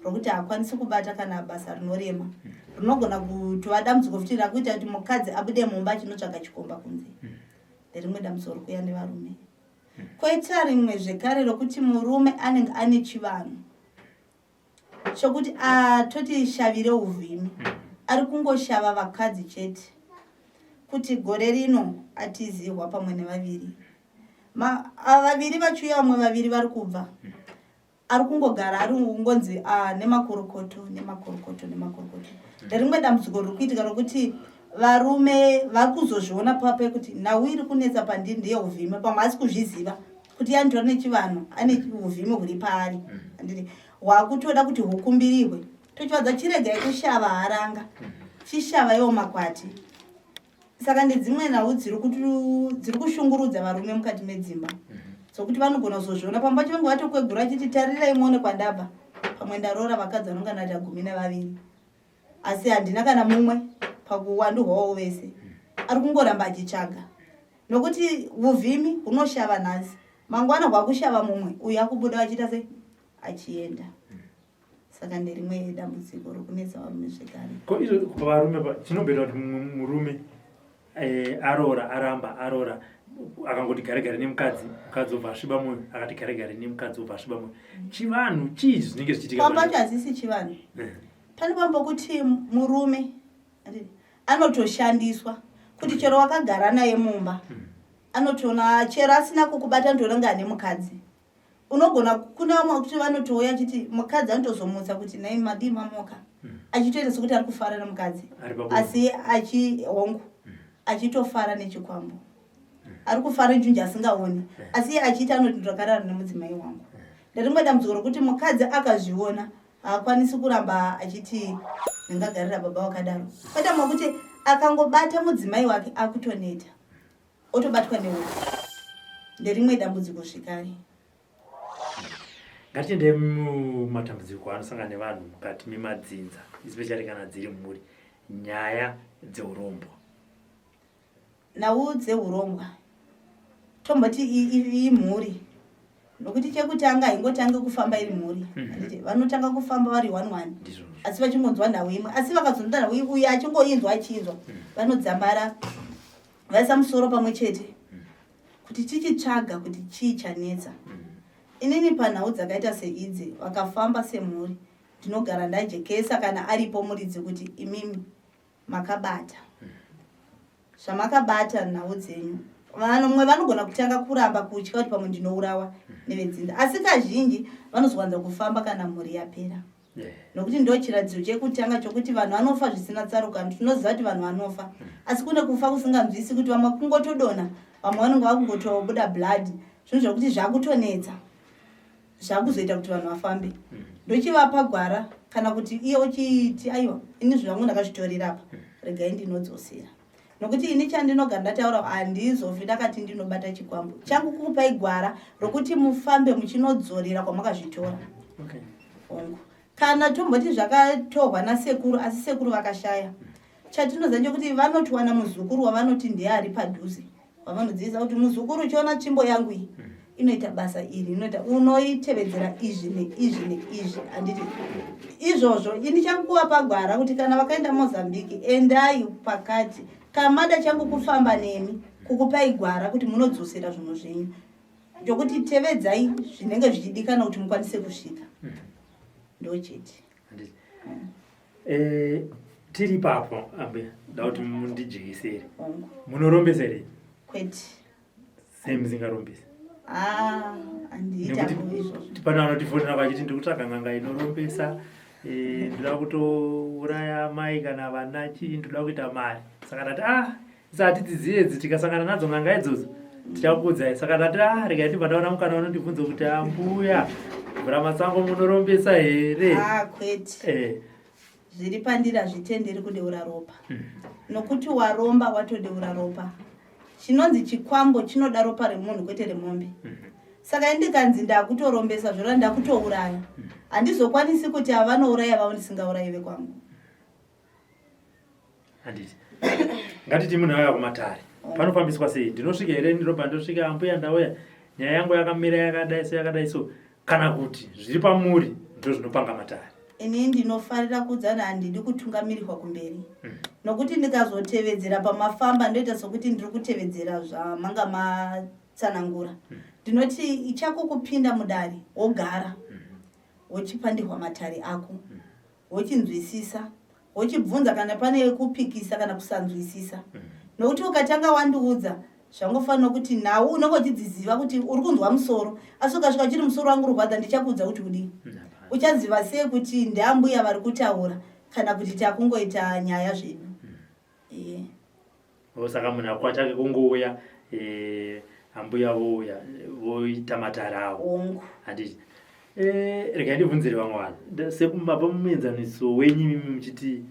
rokuti haakwanisi kubata kana basa rinorema rinogona kutova dambudziko futi rakuita kuti mukadzi abude mumba achinotsvaga chikomba kunze nerimwe dambudziko rokuya nevarume. Koita rimwe zvekare rokuti murume anenge ane chivanhu chokuti atoti shavire uvhimi ari kungoshava vakadzi chete kuti gore rino atizihwa pamwe nevaviri vaviri vachiuya vamwe vaviri vari kubva ari kungogara ari ngonzi nemakorokoto nerimwe dambudziko riri kuitika rokuti varume vari kuzozviona pape kuti nhau iri kunetsa pandiri ndeye uvhimi pamwe asi kuzviziva kuti yanditora nechivanhu ane uvhimi huri paari hwakutoda kuti hukumbirirwe tochivadza chiregai kushava haranga chishava iwo makwati. Saka ndedzimwe nhau dziri kushungurudza varume mukati medzimba sokuti vanogona kuzozviona pamba pacho vange vatokwegura chiti tarirai muone kwandabva pamwe ndaroora vakadzi vanongana ati 12 asi handina kana mumwe pakuwandu hwavo vese ari kungoramba achitsvaga nokuti uvhimi hunoshava nhasi mangwana hwakushava mumwe uyu akubuda achiita sei achienda. Saka nderimwe dambudziko rokunetsa varume zvekare. Ko izvo varume chinombera kuti murume arora akangoti gare nemukadzi obva asviba mwoyo akati gare nemukadzi obva asviba mwoyo chivanhu chii zvinenge zvichiitika pampacho hazisi chivanhu pane pambokuti murume anotoshandiswa kuti chero wakagara naye mumba anotoona chero asina kukubata ndononga nemukadzi unogona kuna vamwe kuti vanotouya chiti mukadzi anotozomutsa kuti nai madi mamoka achitoita sekuti ari kufara nemukadzi asi achihongu achitofara nechikwambo ari kufara njunji asingaoni asi achiita anoti ndakarara nemudzimai wangu. Ndarimwe dambudziko rokuti mukadzi akazviona haakwanisi kuramba achiti ndingagarira baba wakadaro kwete mwakuti akangobata mudzimai wake akutoneta otobatwa neuti nderimwe dambudziko zvikare. Ngatiende mumatambudziko anosangana nevanhu mukati memadzinza especially kana dziri mhuri nyaya dzeurombo. Nhau dzeurongwa tomboti imhuri nokuti chekutanga ingotange kufamba iri mhuri vanotanga kufamba vari 1 asi vachingonzwa nhau imwe asi vakazonda nhau uyu achingoinzwa achinzwa vanodzambara vaisa musoro pamwe chete kuti tichitsvaga kuti chii chanetsa. Inini panhau dzakaita seidzi vakafamba semhuri ndinogara ndajekesa kana aripo muridzi kuti imimi makabata zvamakabata nhau dzenyu. Vamwe vanogona kutanga kuramba kutya kuti pamwe ndinourawa nevedzinza asi kazhinji vanozwanza kufamba kana mhuri yapera nokuti ndo chiradziro chekutanga chokuti vanhu vanofa zvisina tsaruka. Tinoziva kuti vanhu vanofa asi kune kufa kusinganzwisi kuti vamwe kungotodonha vamwe vanenge vakungotobuda blood zvinhu zvokuti zvakutonetsa zvakuzoita kuti vanhu vafambe. Ndochivapa gwara kana kuti iye uchiti aiwa ini zvangu ndakazvitorera apa regai ndinodzosera nokuti ini chandinogara ndataura handizofi ndakati ndinobata chikwambo changu kukupai gwara rokuti mufambe muchinodzorera kwamakazvitora. Kana tomboti zvakatorwa nasekuru asi sekuru vakashaya chatinoziva ndechekuti vanotiwana muzukuru wavanoti ndiye ari padhuze wavanodzidzisa kuti muzukuru chiona tsvimbo yangu iyi inoita basa iri inoita unoitevedzera izvi neizvi neizvi handiti izvozvo ini changukuva pagwara kuti kana vakaenda Mozambique endai pakati kamada changu kufamba nemi kukupai gwara kuti munodzosera zvinhu zvenyu ndokuti tevedzai zvinenge zvichidikana kuti mukwanise kusvika ndochete. Tiri papo ambe dauti mundijekesere munorombesa here kwete semusingarombesa handiita izvozvo pana vanotifonera vachiti ndikutsvaga n'anga inorombesa ndoda kutouraya mai kana vana chii ndoda kuita mari saka ndati isati tiziedzi tikasangana nadzo n'anga idzodzo tichakuudzai saka ndati regai ndibva ndaona mukana unondibvunza kuti ambuya mvura matsango munorombesa here kwete zviri pandiri hazvitenderi kudeura ropa nokuti waromba watodeura ropa. Chinonzi chikwambo chinoda ropa remunhu kwete remombe saka ndikanzi ndakutorombesa zvora ndakutouraya handizokwanisi kuti avanouraya vavo ndisingaurayive kwangu. Handiti ngatiti munhu auya kumatare panofambiswa sei ndinosvika here ndinobva ndosvika ambuya ndauya nyaya yangu yakamira yakadai so kana kuti zviri pamuri ndo zvinopanga matare? Ini ndinofarira kudzana handidi kutungamirirwa kumberi. Nokuti ndikazotevedzera pamafamba ndoita sokuti ndiri kutevedzera zvamanga matsanangura. Ndinoti ichako kupinda mudare wogara wochipandirwa matare ako, wochinzwisisa, wochibvunza kana pane kupikisa kana kusanzwisisa. Nokuti ukatanga wandiudza zvangofanira kuti nawo unongochidziziva kuti uri kunzwa musoro, asi ukasvika chiri musoro wangu urwadza ndichakuudza kuti udii. Uchaziva sei kuti ndambuya vari kutaura kana kuti takungoita nyaya zvedu. Saka munhu akwachake kungouya ambuya vouya voita matare avo. Handiti regai ndibvunzire vamwe vanhu sekumapa muenzaniso wenyu mimi muchiti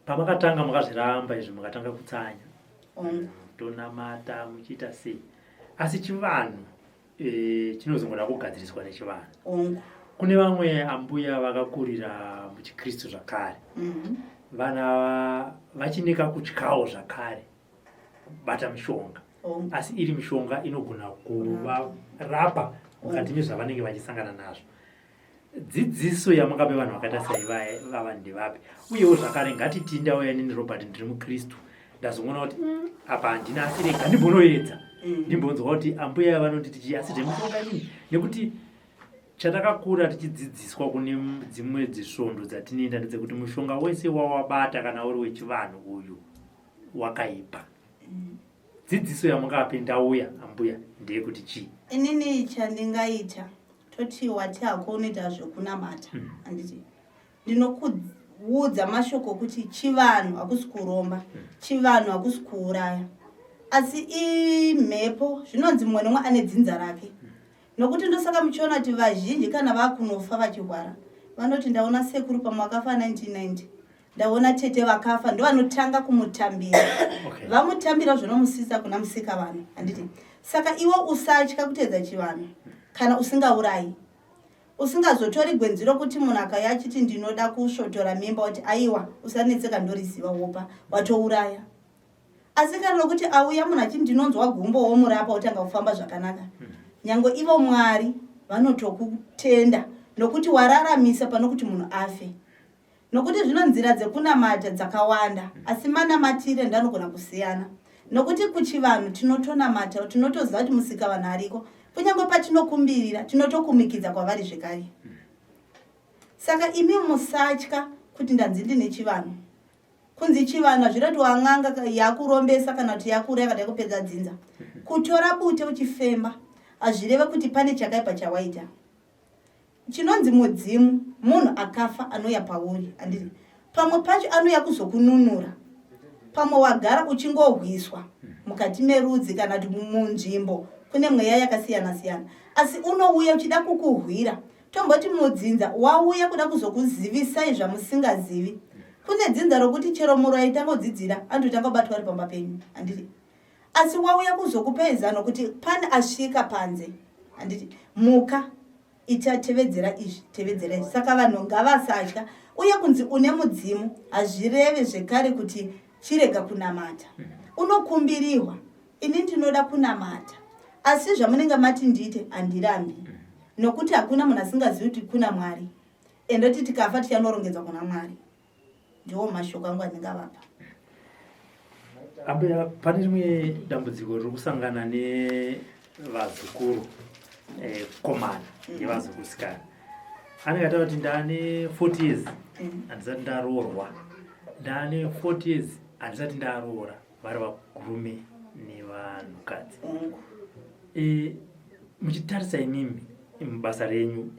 pamakatanga makazviramba izvi mukatanga kutsanya tonamata muchiita sei, asi chivanhu chinozongoda kugadziriswa nechivanhu. Kune vamwe ambuya vakakurira muchikristu zvakare, vana vachinika kutyawo zvakare kubata mishonga, asi iri mishonga inogona kuvarapa mukati mezvavanenge vachisangana nazvo. Dzidziso yamakape vanhu vakaita sai vava ndevapi? Uyewo zvakare ngatiti ndauya nini Robert ndiri mukristu ndazongoona kuti apa handina, asi rega ndimbonoedza ndimbonzwa kuti ambuya vanonditi asi zvemishonga inini, nekuti chatakakura tichidzidziswa kune dzimwe dzisvondo dzatinoenda ndedzekuti mushonga wese wawabata kana uri wechivanhu uyu wakaipa. Dzidziso yamakape ndauya ambuya ndeyekuti chii? Inini chandingaita toti wati hako unoita zvekunamata, handiti ndinokuudza mashoko kuti chivanhu hakusi kuromba, chivanhu hakusi kuuraya, asi imhepo. Zvinonzi mumwe nemwe ane dzinza rake. Nokuti ndosaka muchiona kuti vazhinji kana vakunofa vachirwara vanoti ndaona sekuru pamwe wakafa 1990, ndaona tete vakafa, ndo vanotanga kumutambira. Vamutambira zvinomusisa kuna musika vanhu, handiti. Saka iwe usatya kutedza chivanhu kana usingaurayi, usingazotori gwenzi rokuti munhu akauya achiti ndinoda kusvotora mimba kuti aiwa usanetseka ndoriziva wopa watouraya. Asi kana rokuti auya munhu achiti ndinonzwa gumbo womurapa utanga kufamba zvakanaka, nyange ivo Mwari vanotokutenda nokuti wararamisa pano kuti munhu afe. Nokuti zvino nzira dzekunamata dzakawanda, asi manamatire ndanogona kusiyana. Nokuti kuchivanhu tinotonamata, tinotoziva kuti musika vanhu ariko, kunyange patinokumbirira tinotokumikidza kwavari zvekare. Saka imi musatya kuti ndanzi ndine chivanhu. Kunzi chivanhu hazvirati wang'anga yakurombesa kana kuti yakuraya kana yakupedza dzinza. Kutora bute uchifemba hazvireve kuti pane chakaipa chawaita. Chinonzi mudzimu munhu akafa anouya pauri, handiti. Pamwe pacho anouya kuzokununura, pamwe wagara uchingohwiswa mukati merudzi kana kuti munzvimbo kune mweya yakasiyana siyana, asi unouya uchida kukuhwira. Tomboti mudzinza wauya kuda kuzokuzivisai zvamusingazivi. Kune dzinza rokuti chero muroyi tangodzidzira antu tangobatwa ari pamba penyu, handiti. Asi wauya kuzokupa zano kuti pane asvika panze, handiti. Muka itatevedzera izvi, tevedzera izvi. Saka vanhu ngavasatya. Uye kunzi une mudzimu hazvireve zvekare kuti chirega kunamata. Unokumbiriwa, ini ndinoda kunamata, asi zvamunenge mati ndiite handirambi. Nokuti hakuna munhu asingazivi kuti kuna Mwari, endoti tikafa tichanorongedzwa kuna Mwari. Ndiwo mashoko angu andingavapa. Ambuya, pane rimwe dambudziko riri kusangana nevazukuru komana nevazukusikana. Anenge ataura kuti ndane 40 years handisati ndaroorwa, ndane 40 years handisati ndaroora, vari varume nevanhukadzi. Muchitarisa imimi mubasa renyu,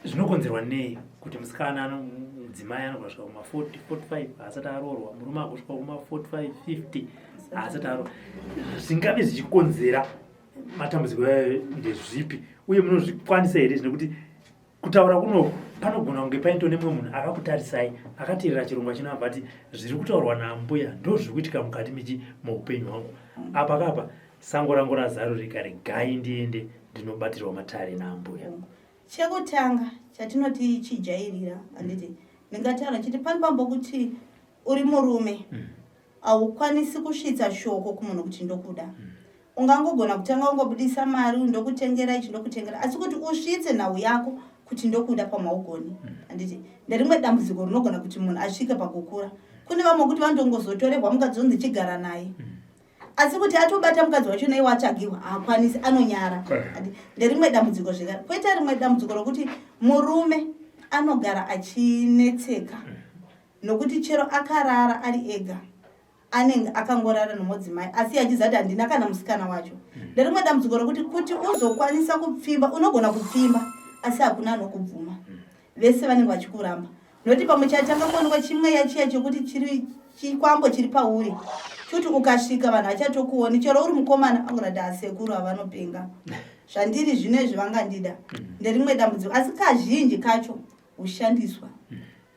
zvinokonzerwa nei kuti musikana mudzimai anogona kusvika kuma 40, 45 haasati aroorwa, murume agosvika kuma 45, 50 haasati aroorwa? Zvingave zvichikonzera matambudziko ayo ndezvipi, uye munozvikwanisa here? Nekuti kutaura kuno panogona kunge paito nemwe munhu akakutarisai akateerera chirongwa chinoamba kuti zviri kutaurwa naambuya ndo zviri kuitika mukati muupenyu hwangu. Apa kapa sango rangu razaro regai ndiende ndinobatirwa matare naambuya. Chekutanga chatinoti chijairira, handiti. Ndingataura chiti panopambo kuti uri murume haukwanisi kusvitsa shoko kumunhu kuti ndokuda. ungangogona kutanga ungobudisa mari ndokutengera ichi ndokutengera asi kuti usvitse nhau yako kuti ndokuda pamaugoni anditi nderimwe dambudziko rinogona kuti munhu asvike pakukura. Kune vamwe kuti vandongozotorerwa mukadzi unzi chigara naye asi kuti atobata mukadzi wacho naye watsvagirwa haakwanisi anonyara. Nderimwe dambudziko zvekare. Poita rimwe dambudziko rokuti murume anogara achinetseka nokuti chero akarara ari ega anenge akangorara nomudzimai asi achizati handina kana musikana wacho. Nderimwe dambudziko rokuti kuti uzokwanisa kupfimba unogona kupfimba asi hakuna anokubvuma. Vese vanenge vachikuramba noti pamwe chatanga kuonekwa chimwe yachiya chokuti chikwambo chiri pauri kuti ukasvika vanhu vachatokuoni chero uri mukomana angorati asekuru havanopenga zvandiri zvinezvi vangandida. Nderimwe dambudziko asi kazhinji kacho hushandiswa.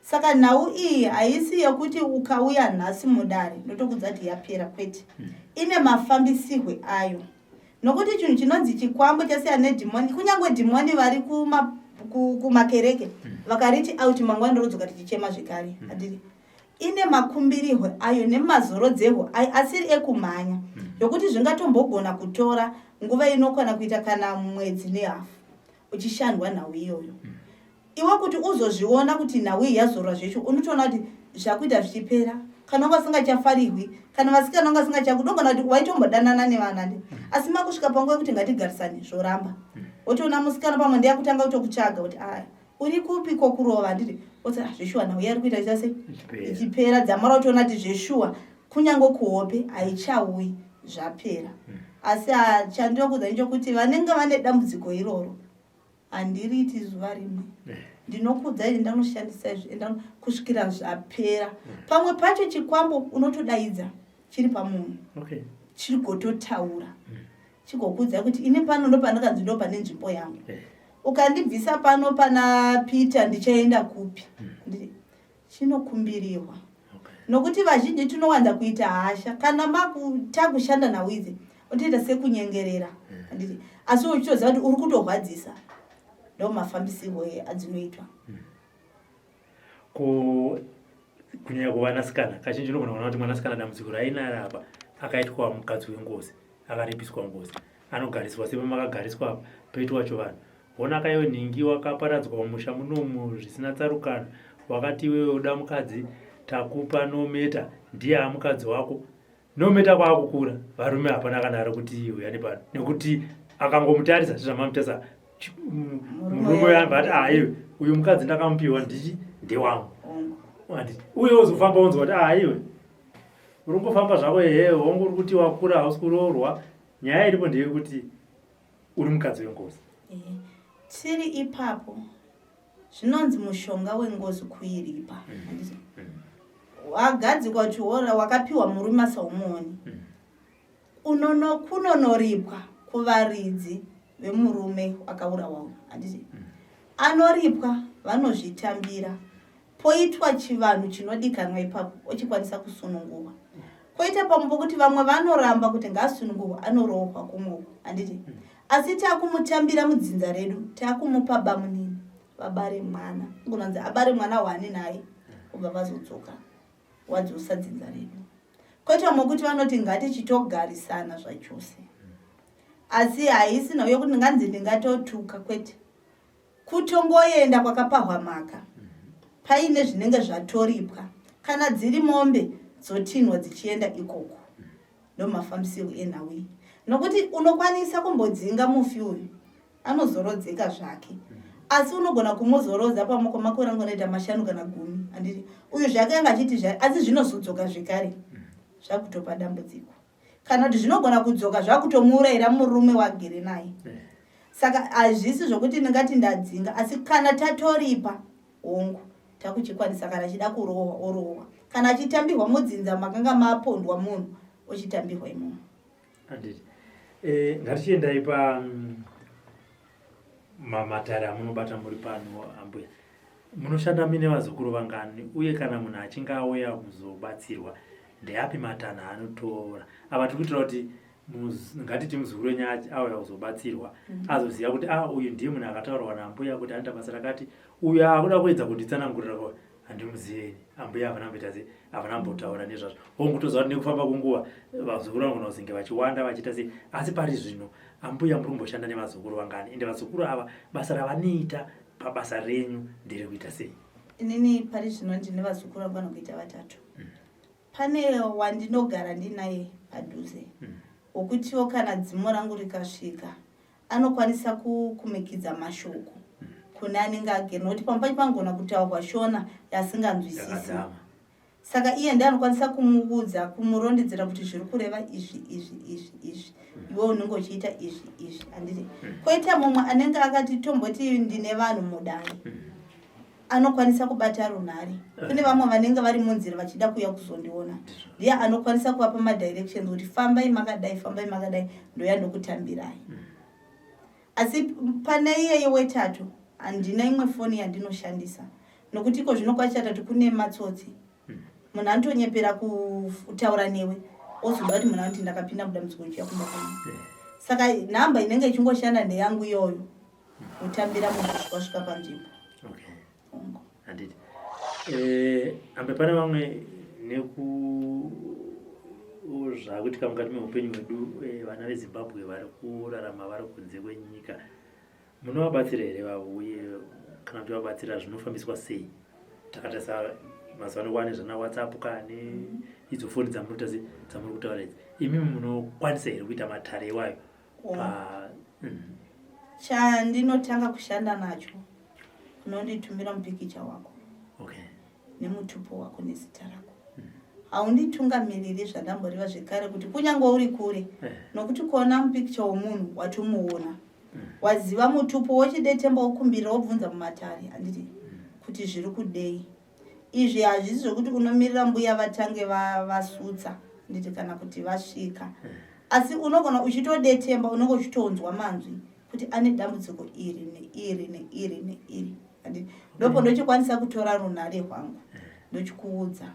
Saka nhau iyi haisi yekuti ukauya nhasi mudare ndotokudza kuti yapera kwete. Ine mafambisirwe ayo nokuti chinhu chinonzi chikwambo chasiyana nedhimoni. Kunyangwe dhimoni vari kumakereke vakariti auti mangwana ndorodzoka tichichema zvekare. Ine makumbirirwe ayo nemazorodzerwo ayo asiri ekumhanya yokuti zvingatombogona kutora nguva inokwana kuita kana mwedzi nehafu uchishandwa nhau iyoyo. Iwe kuti uzozviona kuti nhau iyi yazorwa zvecho unotoona kuti zvakuita zvichipera kana wanga usingachafarirwi kana vasikana wanga usingachakudongona kuti waitombodanana nevanani asi makusvika panguva yekuti ngatigarisane zvoramba. Wotoona musikana pamwe ndeyakutanga kutokutsvaga kuti aya uri kupi kokurova nditi oti zveshuwa nhau yari kuita chase ichipera dzamara utoona kuti zveshuwa kunyange kuhope haichauyi zvapera. Asi chandinokudza ndechokuti vanenge vane dambudziko iroro handiriti zuva rimwe ndinokudza ili ndanoshandisa izvi kusvikira zvapera. Pamwe pacho chikwambo unotodaidza chiri pamunhu chiri gototaura chigokudza kuti ine pano ndopandakazi ndopane nzvimbo yangu ukandibvisa pano pana Peter ndichaenda kupi. Chinokumbirirwa nokuti vazhinji tinowanza kuita hasha kana takushanda nhau idzi unoita sekunyengerera asi uchitoziva kuti uri kutorwadzisa. Ndo mafambisirwo adzinoitwa. Kunyanya kuvanasikana kazhinji unogona kuona kuti mwanasikana dambudziko rainaro apa akaitwa mukadzi wengozi akaripiswa ngozi anogariswa sepamakagariswa apa poitwa wacho vanhu wona kaiwe nhingi wakaparadzwa mumusha munomu zvisina tsarukano wakati iwewe uda mukadzi takupa nometa ndiye hamukadzi wako nometa kwaakukura varume hapana kana ari kuti uya nepano nekuti akangomutarisa zvamamutesa murume yambati iwe uyu mukadzi ndakamupiwa ndewangu uye uzofamba unzwa kuti iwe uri kufamba zvako hongu uri kuti wakura hausi kuroorwa. Nyaya iripo ndeyekuti uri mukadzi wengozi. Tiri ipapo zvinonzi mushonga wengozi kuiripa. Wagadzikwa chiora wakapiwa murume asaumuoni kunonoripwa kuvaridzi vemurume akaurawa anoripwa vanozvitambira poitwa chivanhu chinodikanwa ipapo ochikwanisa kusunungurwa. Koita pamwe pokuti vamwe vanoramba kuti ngaasunungurwa anorohwa kumwe asi takumutambira mudzinza redu takumupa bamunini vabare mwana ngonanzi abare mwana wani naye ubva vazodzoka wadzosa dzinza redu. Koita mokuti vanoti ngatichitogarisana zvachose asi haisi nhau yokuti nganzi ndingatotuka kwete kutongoenda kwakapahwamaka paine zvinenge zvatoripwa kana dziri mombe dzotinwa dzichienda ikoko. Ndo mafambisirwo enhau iyi nokuti unokwanisa kumbodzinga mufi uyu anozorodzeka zvake asi unogona kumuzorodza pamoko makore angonoita 5 kana 10 uyu zvake anga achiti asi zvinozodzoka zvekare zvakutopa dambudziko kana kuti zvinogona kudzoka zvakutomuurayira murume wagere naye. Saka hazvisi zvokuti ndingati ndadzinga asi kana tatoripa hongu takuchikwanisa kana achida kurohwa orohwa kana achitambirwa mudzinza makanga mapondwa munhu ochitambirwa imomo. Ngatichiendai mamatare amunobata muri pano ambuya munoshanda mine vazukuru vangani uye kana munhu achinge auya kuzobatsirwa ndeapi matanho anotora apa tiri kuitira kuti ngatiti muzukuru wenyaya auya kuzobatsirwa azoziva kuti uyu ndiye munhu akataurwa naambuya kuti anoita basa rakati uyu akuda kuedza kunditsanangurira handimuzivi ambuya havana ambotaura nezvazvo ongutoziva kuti nekufamba kwenguva vazukuru vanogona kuzinge vachiwanda vachiita sei, asi pari zvino ambuya muri kumboshanda nevazukuru vangani ende vazukuru ava basa ravanoita pabasa renyu ndiri kuita sei? Inini pari zvino ndine vazukuru vanogona kuita 3. Pane wandinogara ndinaye padhuze wokutiwo kana dzimu rangu rikasvika anokwanisa kumikidza mashoko kune anenge agere, nokuti pamwe pangona kutaurwa shona yasinganzwisisi. Saka iye ndiye anokwanisa kumuudza, kumurondedzera kuti zviri kureva izvi iwe unenge uchiita izvi handiti. Koita mumwe anenge akati tomboti ndine vanhu mudare anokwanisa kubata runhare. Kune vamwe vanenge vari munzira vachida kuuya kuzondiona, ndiye anokwanisa kuvapa madirections kuti fambai makadai ndoyandokutambirai. Asi pane iyeye wetatu handina imwe foni yandinoshandisa, nokuti iko zvino kwachatatu kune matsotsi. Munhu anotonyepera kutaura newe ozoda kuti munhu anoti ndakapinda mudambudziko nchiya kumakanya. Saka nhamba inenge ichingoshanda ndeyangu iyoyo, kutambira munhu kusvika panzvimbo. Handiti ambe pane vamwe zvakuitika mukati meupenyu hwedu, vana veZimbabwe vari kurarama vari kunze kwenyika, munovabatsira here vavo, uye kana kuti vabatsira zvinofambiswa sei? Takatarisa mazuva ano kwane zvana WhatsApp kane idzo foni dzamuri kutaura idzi, imi munokwanisa here kuita matare iwayo? Chandinotanga kushanda nacho unonditumira mupikicha wako nemutupo wako nezita rako. Haunditungamiriri zvandamboriva zvekare kuti kunyange uri kure, nokuti kuona mupikicha womunhu watumuona, waziva mutupo wochidetemba wokumbira wobvunza mumatare handiti kuti zviri kudei. Izvi hazvisi zvokuti unomirira mbuya vatange vasutsa nditi kana kuti vasvika, asi unogona uchitodetemba, unenge uchitonzwa manzwi kuti ane dambudziko iri neiri. Ndopo ndochikwanisa kutora runhare rwangu ndochikuudza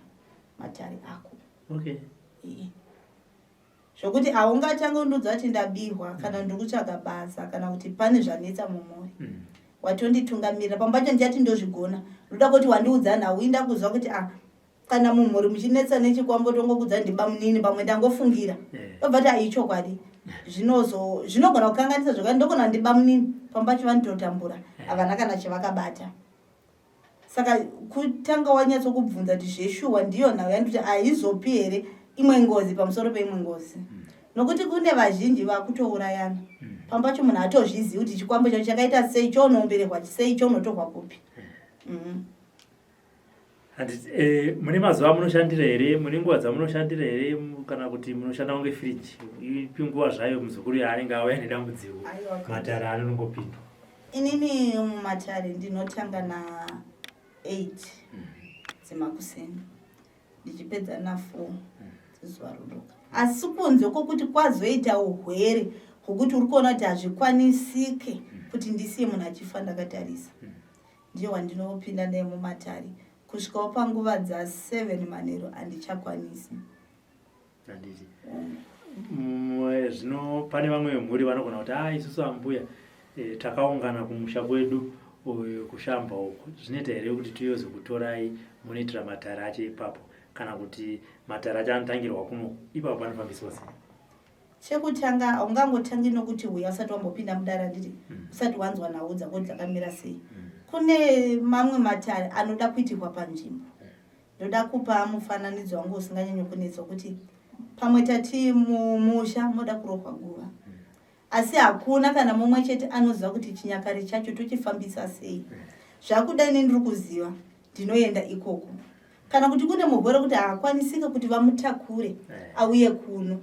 matare ako. Zvokuti haungatanga undudza kuti ndabirwa kana ndikutsvaga basa kana kuti pane zvanetsa mumuri. Watonditungamirira pambacho ndiyati ndozvigona, ndoda kuti wandiudza nhau inda kuzwa kuti kana mumuri muchinetsa nechikwambo tongokudza ndibamunini pamwe ndangofungira. Obva kuti haichokwadi. Zvinogona kukanganisa zvakati ndogona ndibamunini pambacho vanototambura havana kana chivakabata. Saka kutanga wanyatso kubvunza kuti zveshuwa ndiyo nhau yandoti haizopi here imwe ngozi pamusoro peimwe ngozi. Nokuti kune vazhinji vakutourayana pambacho munhu atozvizivi kuti chikwambo chacho chakaita sei, chaunoberehwa sei, chaunotorwa kupi. Mune mazuva munoshandira here, mune nguva dzamunoshandira here, kana kuti munoshanda kunge firiji? Ipi nguva zvayo muzukuru yaanenge auya nedambudziko matare anongopindwa? Inini mumatare ndinotanga na8 dzemakuseni ndichipedza na4 zuva rodoka. Asi kunze kwokuti kwazoita urwere hwokuti uri kuona kuti hazvikwanisike kuti ndisiye munhu achifa ndakatarisa, ndiyo wandinopinda naye mumatare. Kusvikawo panguva dza7 manheru handichakwanisi. Zvino pane vamwe vemhuri vanogona kuti isusu ambuya takaungana kumusha kwedu kushamba uku, zvinoita here kuti tiyozokutorai munoitira matare acho ipapo, kana kuti matare acho anotangirwa kuno ipapo panofambiswa sei? Chekutanga haungangotangi nokuti uya usati wambopinda mudare handiti usati wanzwa nhau dzako dzakamira sei. Kune mamwe matare anoda kuitirwa panzvimbo. Ndoda kupa mufananidzo wangu usinganyanyo kunetsa kuti pamwe tati mumusha moda kurohwa guva, asi hakuna kana mumwe chete anoziva kuti chinyakare chacho tochifambisa sei. Zvakuda ini ndiri kuziva ndinoenda ikoko. Kana kuti kune murwere kuti haakwanisika kuti vamutakure auye kuno,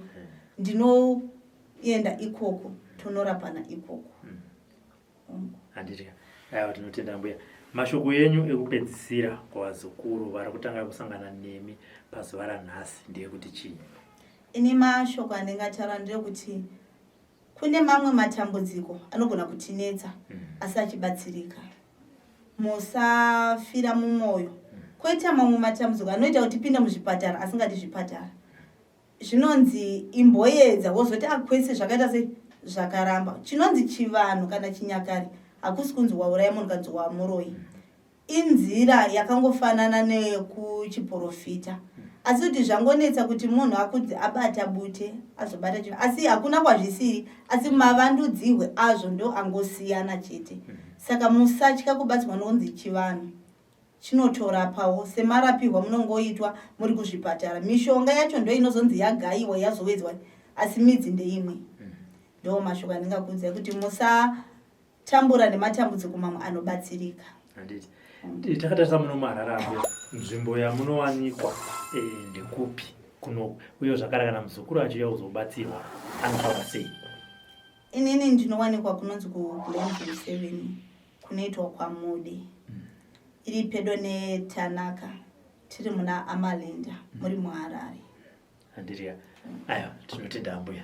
ndinoenda ikoko tonorapana ikoko. Handiti tinotenda mbuya. Mashoko yenyu ekupedzisira kwavazukuru vari kutanga kusangana nemi pazuva ranhasi ndeyekuti chii? Ini mashoko andingataura ndeyekuti kune mamwe matambudziko anogona kutinetsa asi achibatsirika. Musafira mumwoyo. Koita mamwe matambudziko anoita kuti tipinde muzvipatara asingati zvipatara. Zvinonzi imboyedza wozoti kwese zvakaita sei zvakaramba. Chinonzi chivanhu kana chinyakare hakusi kunzi wauraya munhu kanzi wamuroyi. inzira yakangofanana nekuchiprofita. Asi kuti zvangonetsa kuti munhu akudzi abata bute azobata chinhu, asi hakuna kwazvisiri, asi mavandudzirwe azvo ndo angosiyana chete. Saka musatya kubatsirwa nonzi chivanhu, chinotorapawo semarapirwa munongoitwa muri kuzvipatara. Mishonga yacho ndo inozonzi yagaiwa yazowedzwa, asi midzi ndeimwe. Ndo mashoko andingakuudzai kuti musatambura nematambudziko mamwe anobatsirika. Handiti takatarisa muno muHarare, nzvimbo yamunowanikwa ndekupi kuno, uye zvakare kana muzukuru achiuya kuzobatsirwa anofamba sei? Inini ndinowanikwa kunonzi kuGlen 7 kunoitwa kwaMude, iri pedo neTanaka, tiri muna Amalinda muri muHarare. Handiriya. Aiwa, tinotenda mbuya.